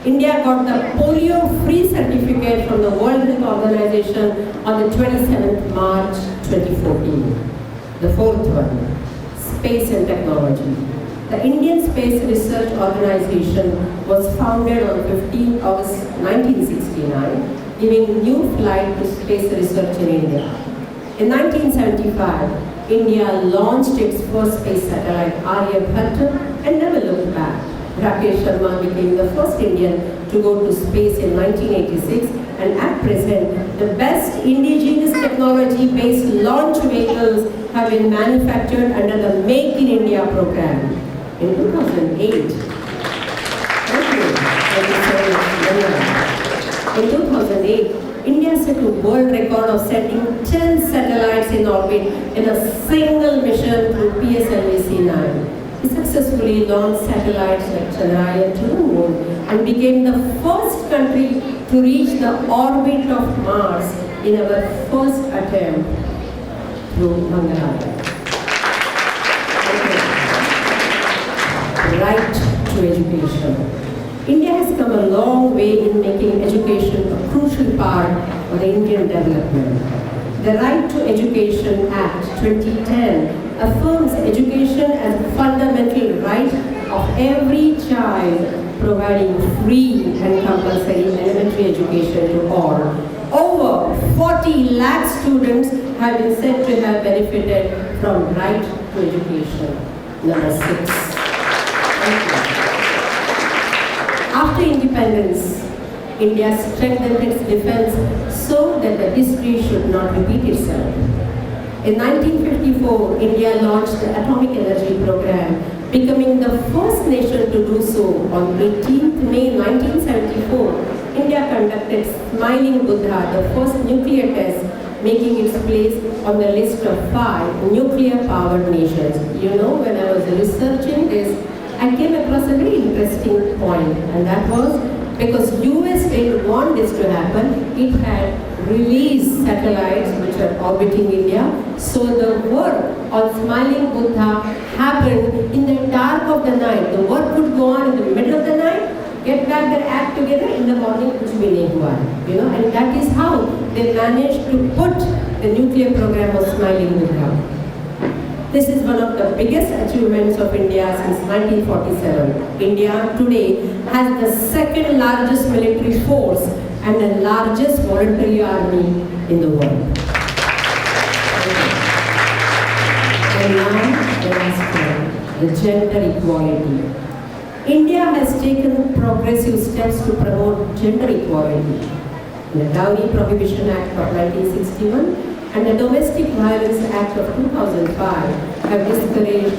India got the polio-free certificate from the World Health Organization on the 27th March 2014. The fourth one, space and technology. The Indian Space Research Organization was founded on 15 August 1969, giving new flight to space research in India. In 1975, India launched its first space satellite, Aryabhatta, and never looked back. Rakesh Sharma became the first Indian to go to space in 1986, and at present, the best indigenous technology-based launch vehicles have been manufactured under the Make in India program. In 2008, India set a world record of sending 10 satellites in orbit in a single mission through PSLV-C9. We successfully launched satellites like Chandrayaan to the moon and became the first country to reach the orbit of Mars in our first attempt through Mangalyaan. Right to education. India has come a long way in making education a crucial part of the Indian development. The Right to Education Act 2010 affirms education as a fundamental right of every child, providing free and compulsory elementary education to all. Over 40 lakh students have been said to have benefited from right to education. Number 6. After independence, India strengthened its defense so that the history should not repeat itself. In 1954, India launched the Atomic Energy Program, becoming the first nation to do so. On 18th May 1974, India conducted Smiling Buddha, the first nuclear test, making its place on the list of 5 nuclear-powered nations. You know, when I was researching this, I came across a very interesting point, and that was because US didn't want this to happen. It had released satellites which were orbiting India. So the work on Smiling Buddha happened in the dark of the night. The work would go on in the middle of the night, get back their act together in the morning, which we need one. And that is how they managed to put the nuclear program of Smiling Buddha. This is one of the biggest achievements of India since 1947. India today has the second largest military force and the largest voluntary army in the world. And now, the last one, the gender equality. India has taken progressive steps to promote gender equality. The Dowry Prohibition Act of 1961 and the Domestic Violence Act of 2005 have discouraged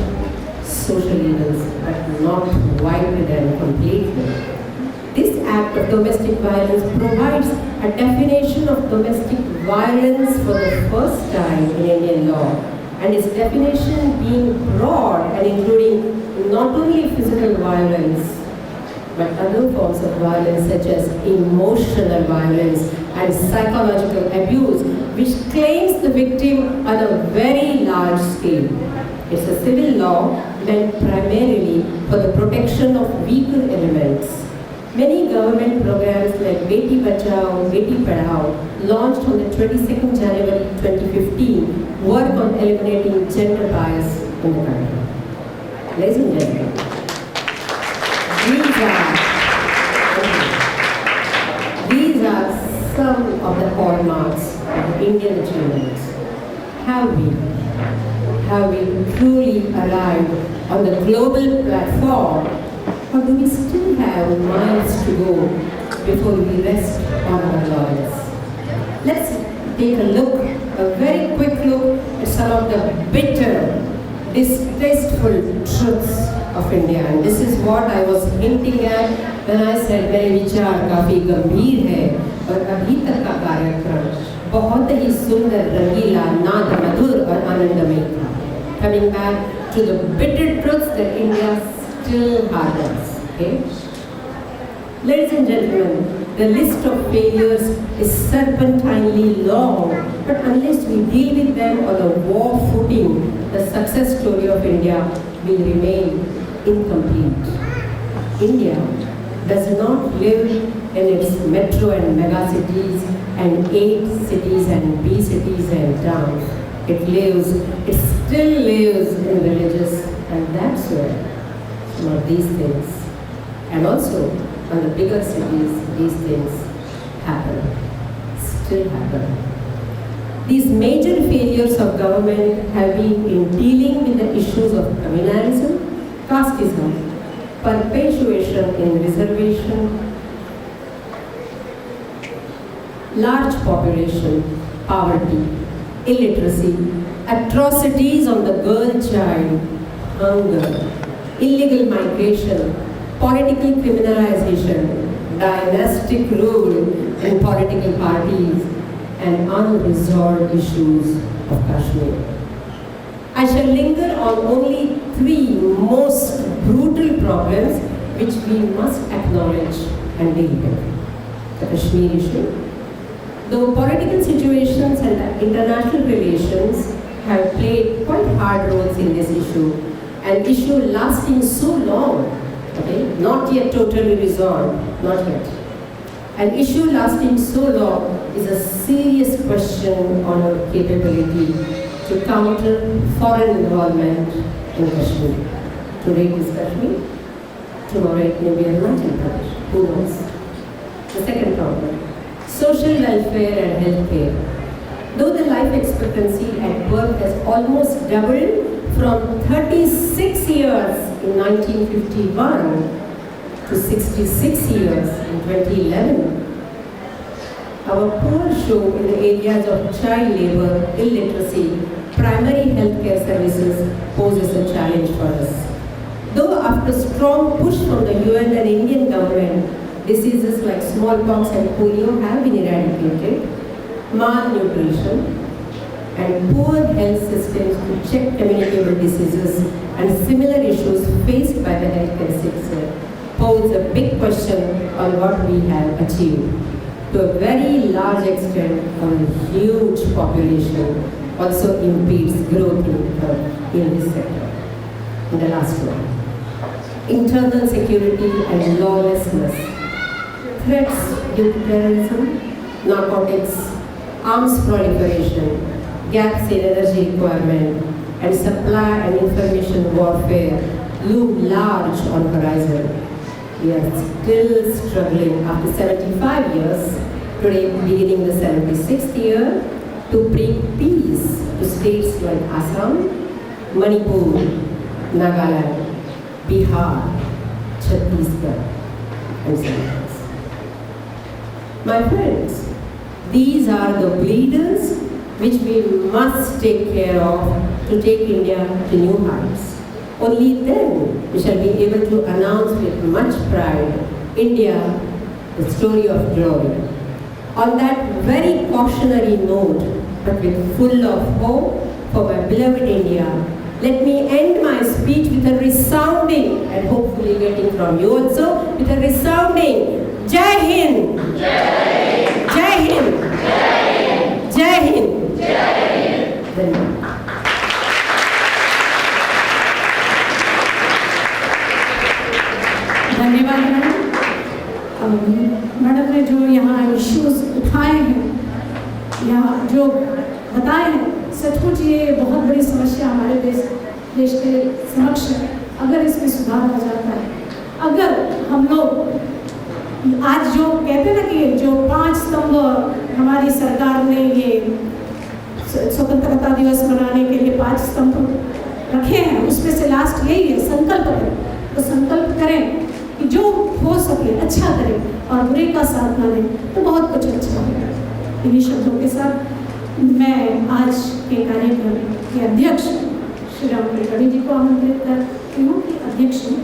social evils but not wiped them completely. This act of domestic violence provides a definition of domestic violence for the first time in Indian law, and its definition being broad and including not only physical violence but other forms of violence such as emotional violence and psychological abuse, which claims the victim on a very large scale. It's a civil law meant primarily for the protection of weaker elements. Many government programs like Beti Bachao, Beti Padhao, launched on the 22nd January 2015, work on eliminating gender bias in the country. Ladies and gentlemen, these are some of the hallmarks of the Indian achievements. Have we truly arrived on the global platform, or do we still have miles to go before we rest on our laurels? Let's take a very quick look at some of the bitter, distasteful truths of India. And this is what I was hinting at when I said मेरे विचार काफ़ी गंभीर है और अभी तक का कार्यक्रम बहुत ही सुंदर, रंगीला, नाद मधुर और आनंदमय था. Coming back to the bitter truths that India still harbors. Okay? Ladies and gentlemen, the list of failures is serpentinely long, but unless we deal with them on a war footing, the success story of India will remain incomplete. India does not live in its metro and mega cities and 8 cities and B cities and towns. It still lives in villages, and that's where some of these things, and also on the bigger cities, these things still happen. These major failures of government have been in dealing with the issues of communalism, casteism, perpetuation in reservation, large population, poverty, illiteracy, atrocities on the girl child, hunger, illegal migration, political criminalization, dynastic rule in political parties, and unresolved issues of Kashmir. I shall linger on only 3 most brutal problems which we must acknowledge and deal with. The Kashmir issue. Though political situations and international relations have played quite hard roles in this issue, an issue lasting so long, okay, not yet totally resolved, not yet. An issue lasting so long is a serious question on our capability to counter foreign involvement in Kashmir. Today it is Kashmir, tomorrow it may be Arunachal Pradesh, who knows. The second problem, social welfare and healthcare. Though the life expectancy at birth has almost doubled from 36 years in 1951 to 66 years in 2011, our poor show in the areas of child labor, illiteracy, primary healthcare services poses a challenge for us. Though after strong push from the UN and Indian government, diseases like smallpox and polio have been eradicated, malnutrition and poor health systems to check communicable diseases and similar issues faced by the healthcare sector pose a big question on what we have achieved. To a very large extent, our huge population also impedes growth in this sector. And the last one, internal security and lawlessness. Threats due to terrorism, narcotics, arms proliferation, gaps in energy requirement, and supply and information warfare loom large on horizon. We are still struggling after 75 years, today beginning the 76th year, to bring peace to states like Assam, Manipur, Nagaland, Bihar, Chhattisgarh, and so on. My friends, these are the bleeders which we must take care of to take India to new heights. Only then we shall be able to announce with much pride, India, the story of glory. On that very cautionary note, but with full of hope for my beloved India, let me end my speech with a resounding, and hopefully getting from you also, with a resounding Jai Hind! Jai Hind! Jai Hind! Jai Hind! Jai Hind! धन्यवाद madam ने जो यहाँ issues उठाए हैं या जो बताए हैं, सचमुच ये बहुत बड़ी समस्या हमारे देश के समक्ष है. अगर इसमें सुधार हो जाता है, अगर हम लोग आज जो कहते हैं ना कि जो 5 स्तंभ हमारी सरकार ने ये स्वतंत्रता दिवस मनाने के लिए 5 स्तंभ रखे हैं, उसमें से लास्ट यही है, संकल्प करें. तो संकल्प करें कि जो हो सके अच्छा करें और बुरे का साथ ना दें, तो बहुत कुछ अच्छा होगा. इन्हीं शब्दों के साथ मैं आज के कार्यक्रम के अध्यक्ष श्री राम कुलकर्णी जी को आमंत्रित कर के अध्यक्ष हैं।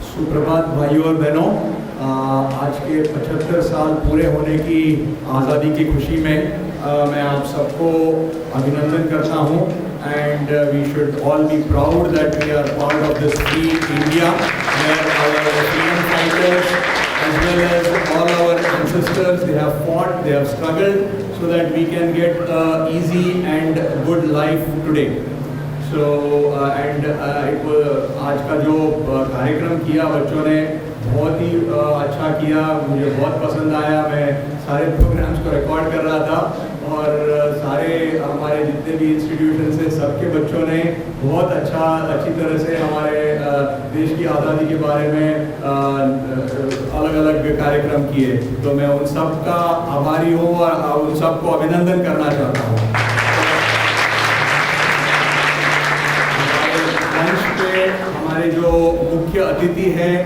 सुप्रभात भाइयों और बहनों, आज के 75 साल पूरे होने की आज़ादी की खुशी में मैं आप सबको अभिनंदन करता हूँ। And we should all be proud that we are part of this free India where our freedom fighters as well as all our ancestors, they have fought, they have struggled so that we can get easy and good life today. So and आज का जो कार्यक्रम किया बच्चों ने बहुत ही अच्छा किया, मुझे बहुत पसंद आया। मैं सारे प्रोग्राम्स को रिकॉर्ड कर रहा था और सारे हमारे जितने भी इंस्टीट्यूशन से सबके बच्चों ने बहुत अच्छी तरह से हमारे देश की आज़ादी के बारे में अलग अलग कार्यक्रम किए। तो मैं उन सब का आभारी हूँ और उन सबको अभिनंदन करना चाहता हूँ। हमारे जो मुख्य अतिथि हैं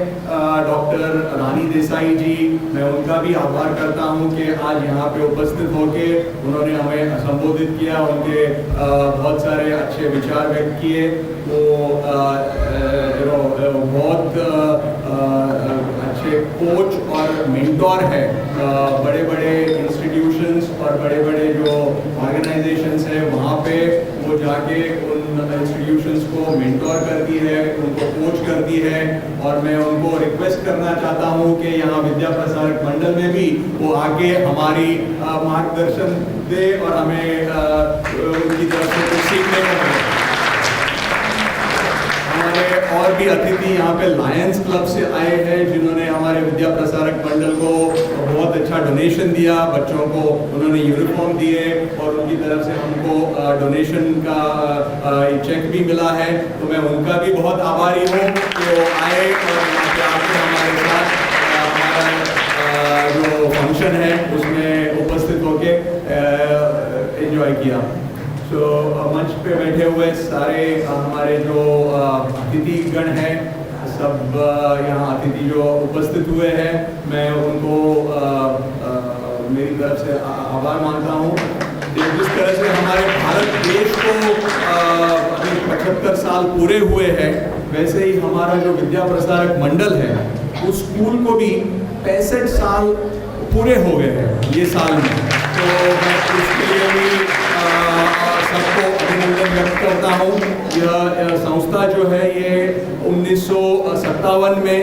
डॉक्टर रानी देसाई जी, मैं उनका भी आभार करता हूं कि आज यहाँ पे उपस्थित होके उन्होंने हमें संबोधित किया। उनके बहुत सारे अच्छे विचार व्यक्त किए। वो बहुत अच्छे कोच और मेंटोर है। बड़े बड़े इंस्टीट्यूशंस और बड़े बड़े जो ऑर्गेनाइजेशंस हैं वहाँ पे वो जाके उन इंस्टीट्यूशंस को मेंटोर करती है, उनको कोच करती है। और मैं उनको रिक्वेस्ट करना चाहता हूँ कि यहाँ विद्या प्रसारक मंडल में भी वो आके हमारी मार्गदर्शन दे और हमें उनकी तरफ से कुछ सीखने को मिले। हमारे और भी अतिथि यहाँ पे लायंस क्लब से आए हैं जिन्होंने हमारे विद्या प्रसारक मंडल को बहुत अच्छा डोनेशन दिया। बच्चों को उन्होंने यूनिफॉर्म दिए और उनकी तरफ से हमको डोनेशन का चेक भी मिला है। तो मैं उनका भी बहुत आभारी हूँ कि वो आए और यहाँ पे आके हमारे साथ हमारा जो फंक्शन है उसमें उपस्थित होके एंजॉय किया। तो मंच पे बैठे हुए सारे हमारे जो अतिथिगण हैं, सब यहाँ अतिथि जो उपस्थित हुए हैं, मैं उनको मेरी तरफ से आभार मानता हूँ। जिस तरह से हमारे भारत देश को अभी 75 साल पूरे हुए हैं, वैसे ही हमारा जो विद्या प्रसारक मंडल है उस स्कूल को भी 65 साल पूरे हो गए हैं ये साल में। तो मैं उसके लिए भी सबको अभिनंदन व्यक्त करता हूँ। यह संस्था जो है ये 1957 में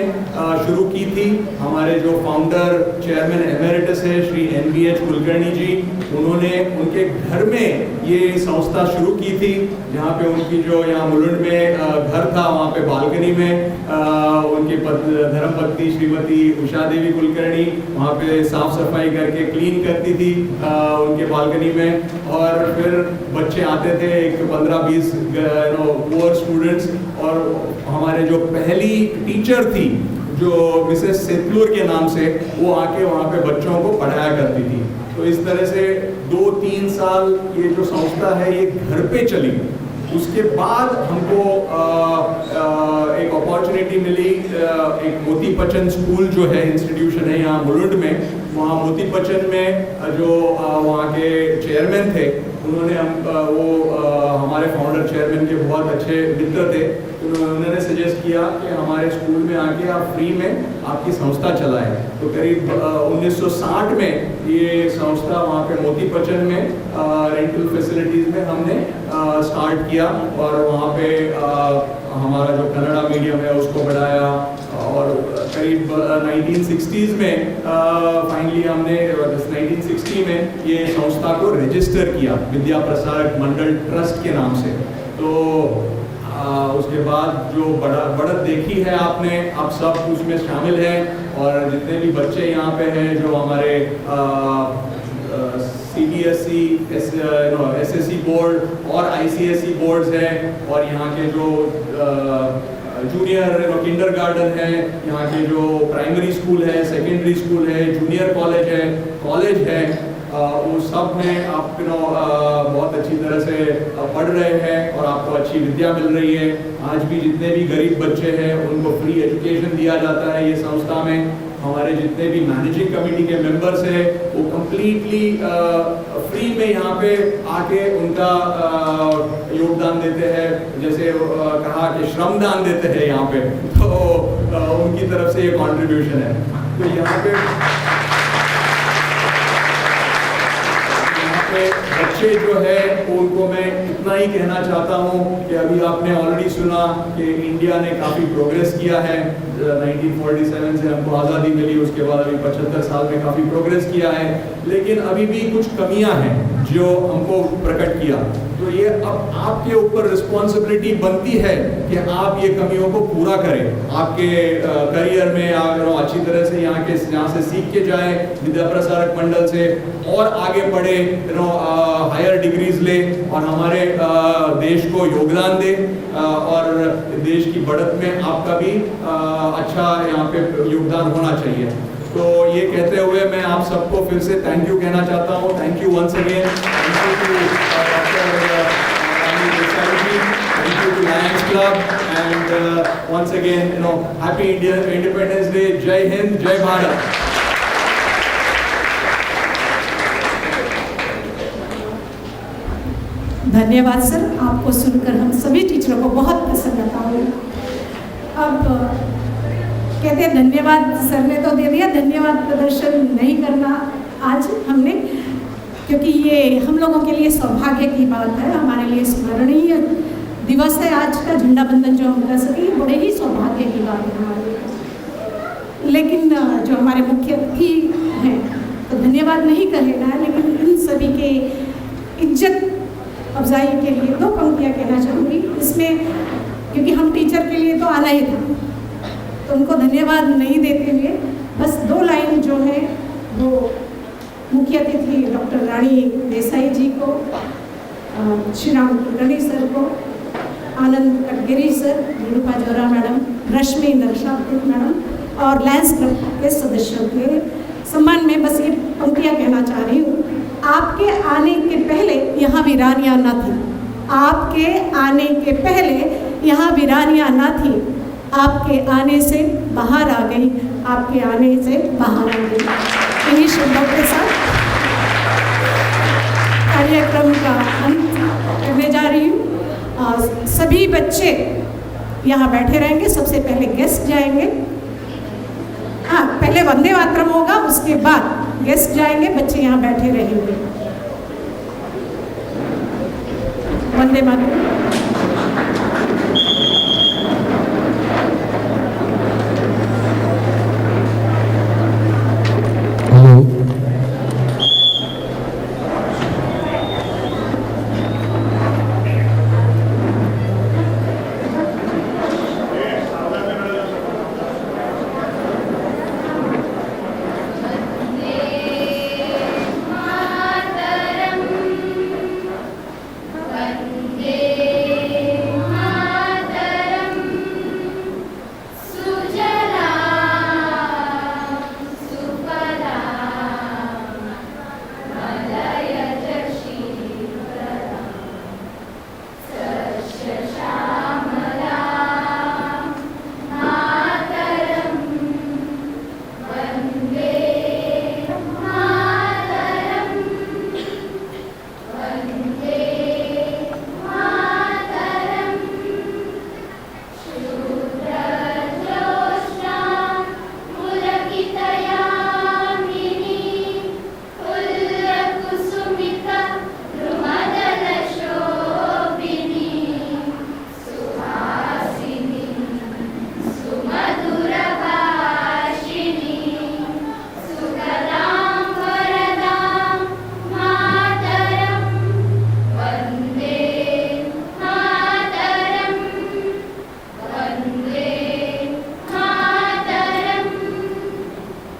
शुरू की थी। हमारे जो फाउंडर चेयरमैन एमेरिटस है श्री NBH कुलकर्णी जी, उन्होंने उनके घर में ये संस्था शुरू की थी। जहाँ पे उनकी जो यहाँ मुलुंड में घर था वहाँ पे बालकनी में उनकी धर्मपत्नी श्रीमती उषा देवी कुलकर्णी वहाँ पे साफ सफाई करके क्लीन करती थी उनके बालकनी में। और फिर बच्चे आते थे, एक 15-20 पुअर स्टूडेंट्स, और हमारे जो पहली टीचर थी जो मिसेस सेतलूर के नाम से, वो आके वहाँ पे बच्चों को पढ़ाया करती थी। तो इस तरह से 2-3 साल ये जो संस्था है ये घर पे चली। उसके बाद हमको एक अपॉर्चुनिटी मिली, एक मोती बच्चन स्कूल जो है इंस्टीट्यूशन है यहाँ मुलुंड में, वहाँ मोती बच्चन में जो वहाँ के चेयरमैन थे उन्होंने हमारे फाउंडर चेयरमैन के बहुत अच्छे मित्र थे। उन्होंने सजेस्ट किया कि हमारे स्कूल में आके आप फ्री में आपकी संस्था चलाएं। तो करीब 1960 में ये संस्था वहाँ पे मोती बच्चन में रेंटल फैसिलिटीज़ में हमने स्टार्ट किया और वहाँ पे हमारा जो कन्नड़ा मीडियम है उसको बढ़ाया। और करीब 1960s में फाइनली हमने 1960 में ये संस्था को रजिस्टर किया विद्या प्रसारक मंडल ट्रस्ट के नाम से। तो उसके बाद जो बढ़त देखी है आपने, आप सब उसमें शामिल हैं। और जितने भी बच्चे यहाँ पे हैं जो हमारे CBSE, SSC बोर्ड और ICSE बोर्ड्स हैं, और यहाँ के जो जूनियर किंडरगार्टन है, यहाँ के जो प्राइमरी स्कूल है, सेकेंडरी स्कूल है, जूनियर कॉलेज है वो सब में आप बहुत अच्छी तरह से पढ़ रहे हैं और आपको अच्छी विद्या मिल रही है। आज भी जितने भी गरीब बच्चे हैं उनको फ्री एजुकेशन दिया जाता है ये संस्था में। हमारे जितने भी मैनेजिंग कमेटी के मेंबर्स हैं वो कम्प्लीटली फ्री में यहाँ पे आके उनका योगदान देते हैं, जैसे कहा कि श्रमदान देते हैं यहाँ पे, तो उनकी तरफ से ये कंट्रीब्यूशन है। तो यहाँ पे बच्चे जो है उनको मैं इतना ही कहना चाहता हूँ कि अभी आपने ऑलरेडी सुना कि इंडिया ने काफ़ी प्रोग्रेस किया है। 1947 से हमको आज़ादी मिली, उसके बाद अभी 75 साल में काफ़ी प्रोग्रेस किया है, लेकिन अभी भी कुछ कमियां हैं जो हमको प्रकट किया। तो ये अब आपके ऊपर रिस्पॉन्सिबिलिटी बनती है कि आप ये कमियों को पूरा करें। आपके करियर में अगर अच्छी तरह से यहाँ से सीख के जाएं विद्या प्रसारक मंडल से, और आगे बढ़े, हायर डिग्रीज ले और हमारे देश को योगदान दे, और देश की बढ़त में आपका भी अच्छा यहाँ पे योगदान होना चाहिए। तो ये कहते हुए मैं आप सबको फिर से थैंक यू कहना चाहता हूँ। Thank you once again, thank you to Lions Club, and once again happy Independence Day. जय हिंद, जय भारत। धन्यवाद सर, आपको सुनकर हम सभी टीचरों को बहुत प्रसन्नता हुई। अब कहते हैं धन्यवाद सर ने तो दे दिया, धन्यवाद प्रदर्शन नहीं करना आज हमने, क्योंकि ये हम लोगों के लिए सौभाग्य की बात है, हमारे लिए स्मरणीय दिवस है आज का। झंडा बंधन जो हम कर सके बड़े ही सौभाग्य की बात है हमारे लिए। लेकिन जो हमारे मुख्य अतिथि हैं तो धन्यवाद नहीं कहना है, लेकिन इन सभी के इज्जत अफजाई के लिए दो पंक्तियाँ कहना चाहूँगी इसमें, क्योंकि हम टीचर के लिए तो आना ही था, तो उनको धन्यवाद नहीं देते हुए बस दो लाइन जो है वो मुख्य अतिथि डॉक्टर रानी देसाई जी को, श्री राम कुलकर्णी सर को, आनंद कटगिरी सर, निरूपा जोरा मैडम, रश्मि नरशापुर मैडम और लायंस क्लब के सदस्यों के सम्मान में बस ये पंक्तियाँ कहना चाह रही हूँ। आपके आने के पहले यहाँ वीरानियाँ न थी, आपके आने के पहले यहाँ वीरानियाँ न थी, आपके आने से बाहर आ गई, आपके आने से बाहर आ गई। इन्हीं शब्दों के साथ कार्यक्रम का अंत करने जा रही हूँ। सभी बच्चे यहाँ बैठे रहेंगे, सबसे पहले गेस्ट जाएंगे। हाँ, पहले वंदे मातरम होगा, उसके बाद गेस्ट जाएंगे, बच्चे यहाँ बैठे रहेंगे। वंदे मातरम।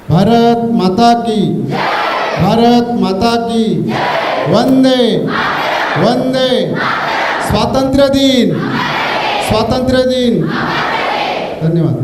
भारत माता की, भारत माता की, वंदे वंदे। स्वातंत्र्य दिन, स्वातंत्र्य दिन। धन्यवाद।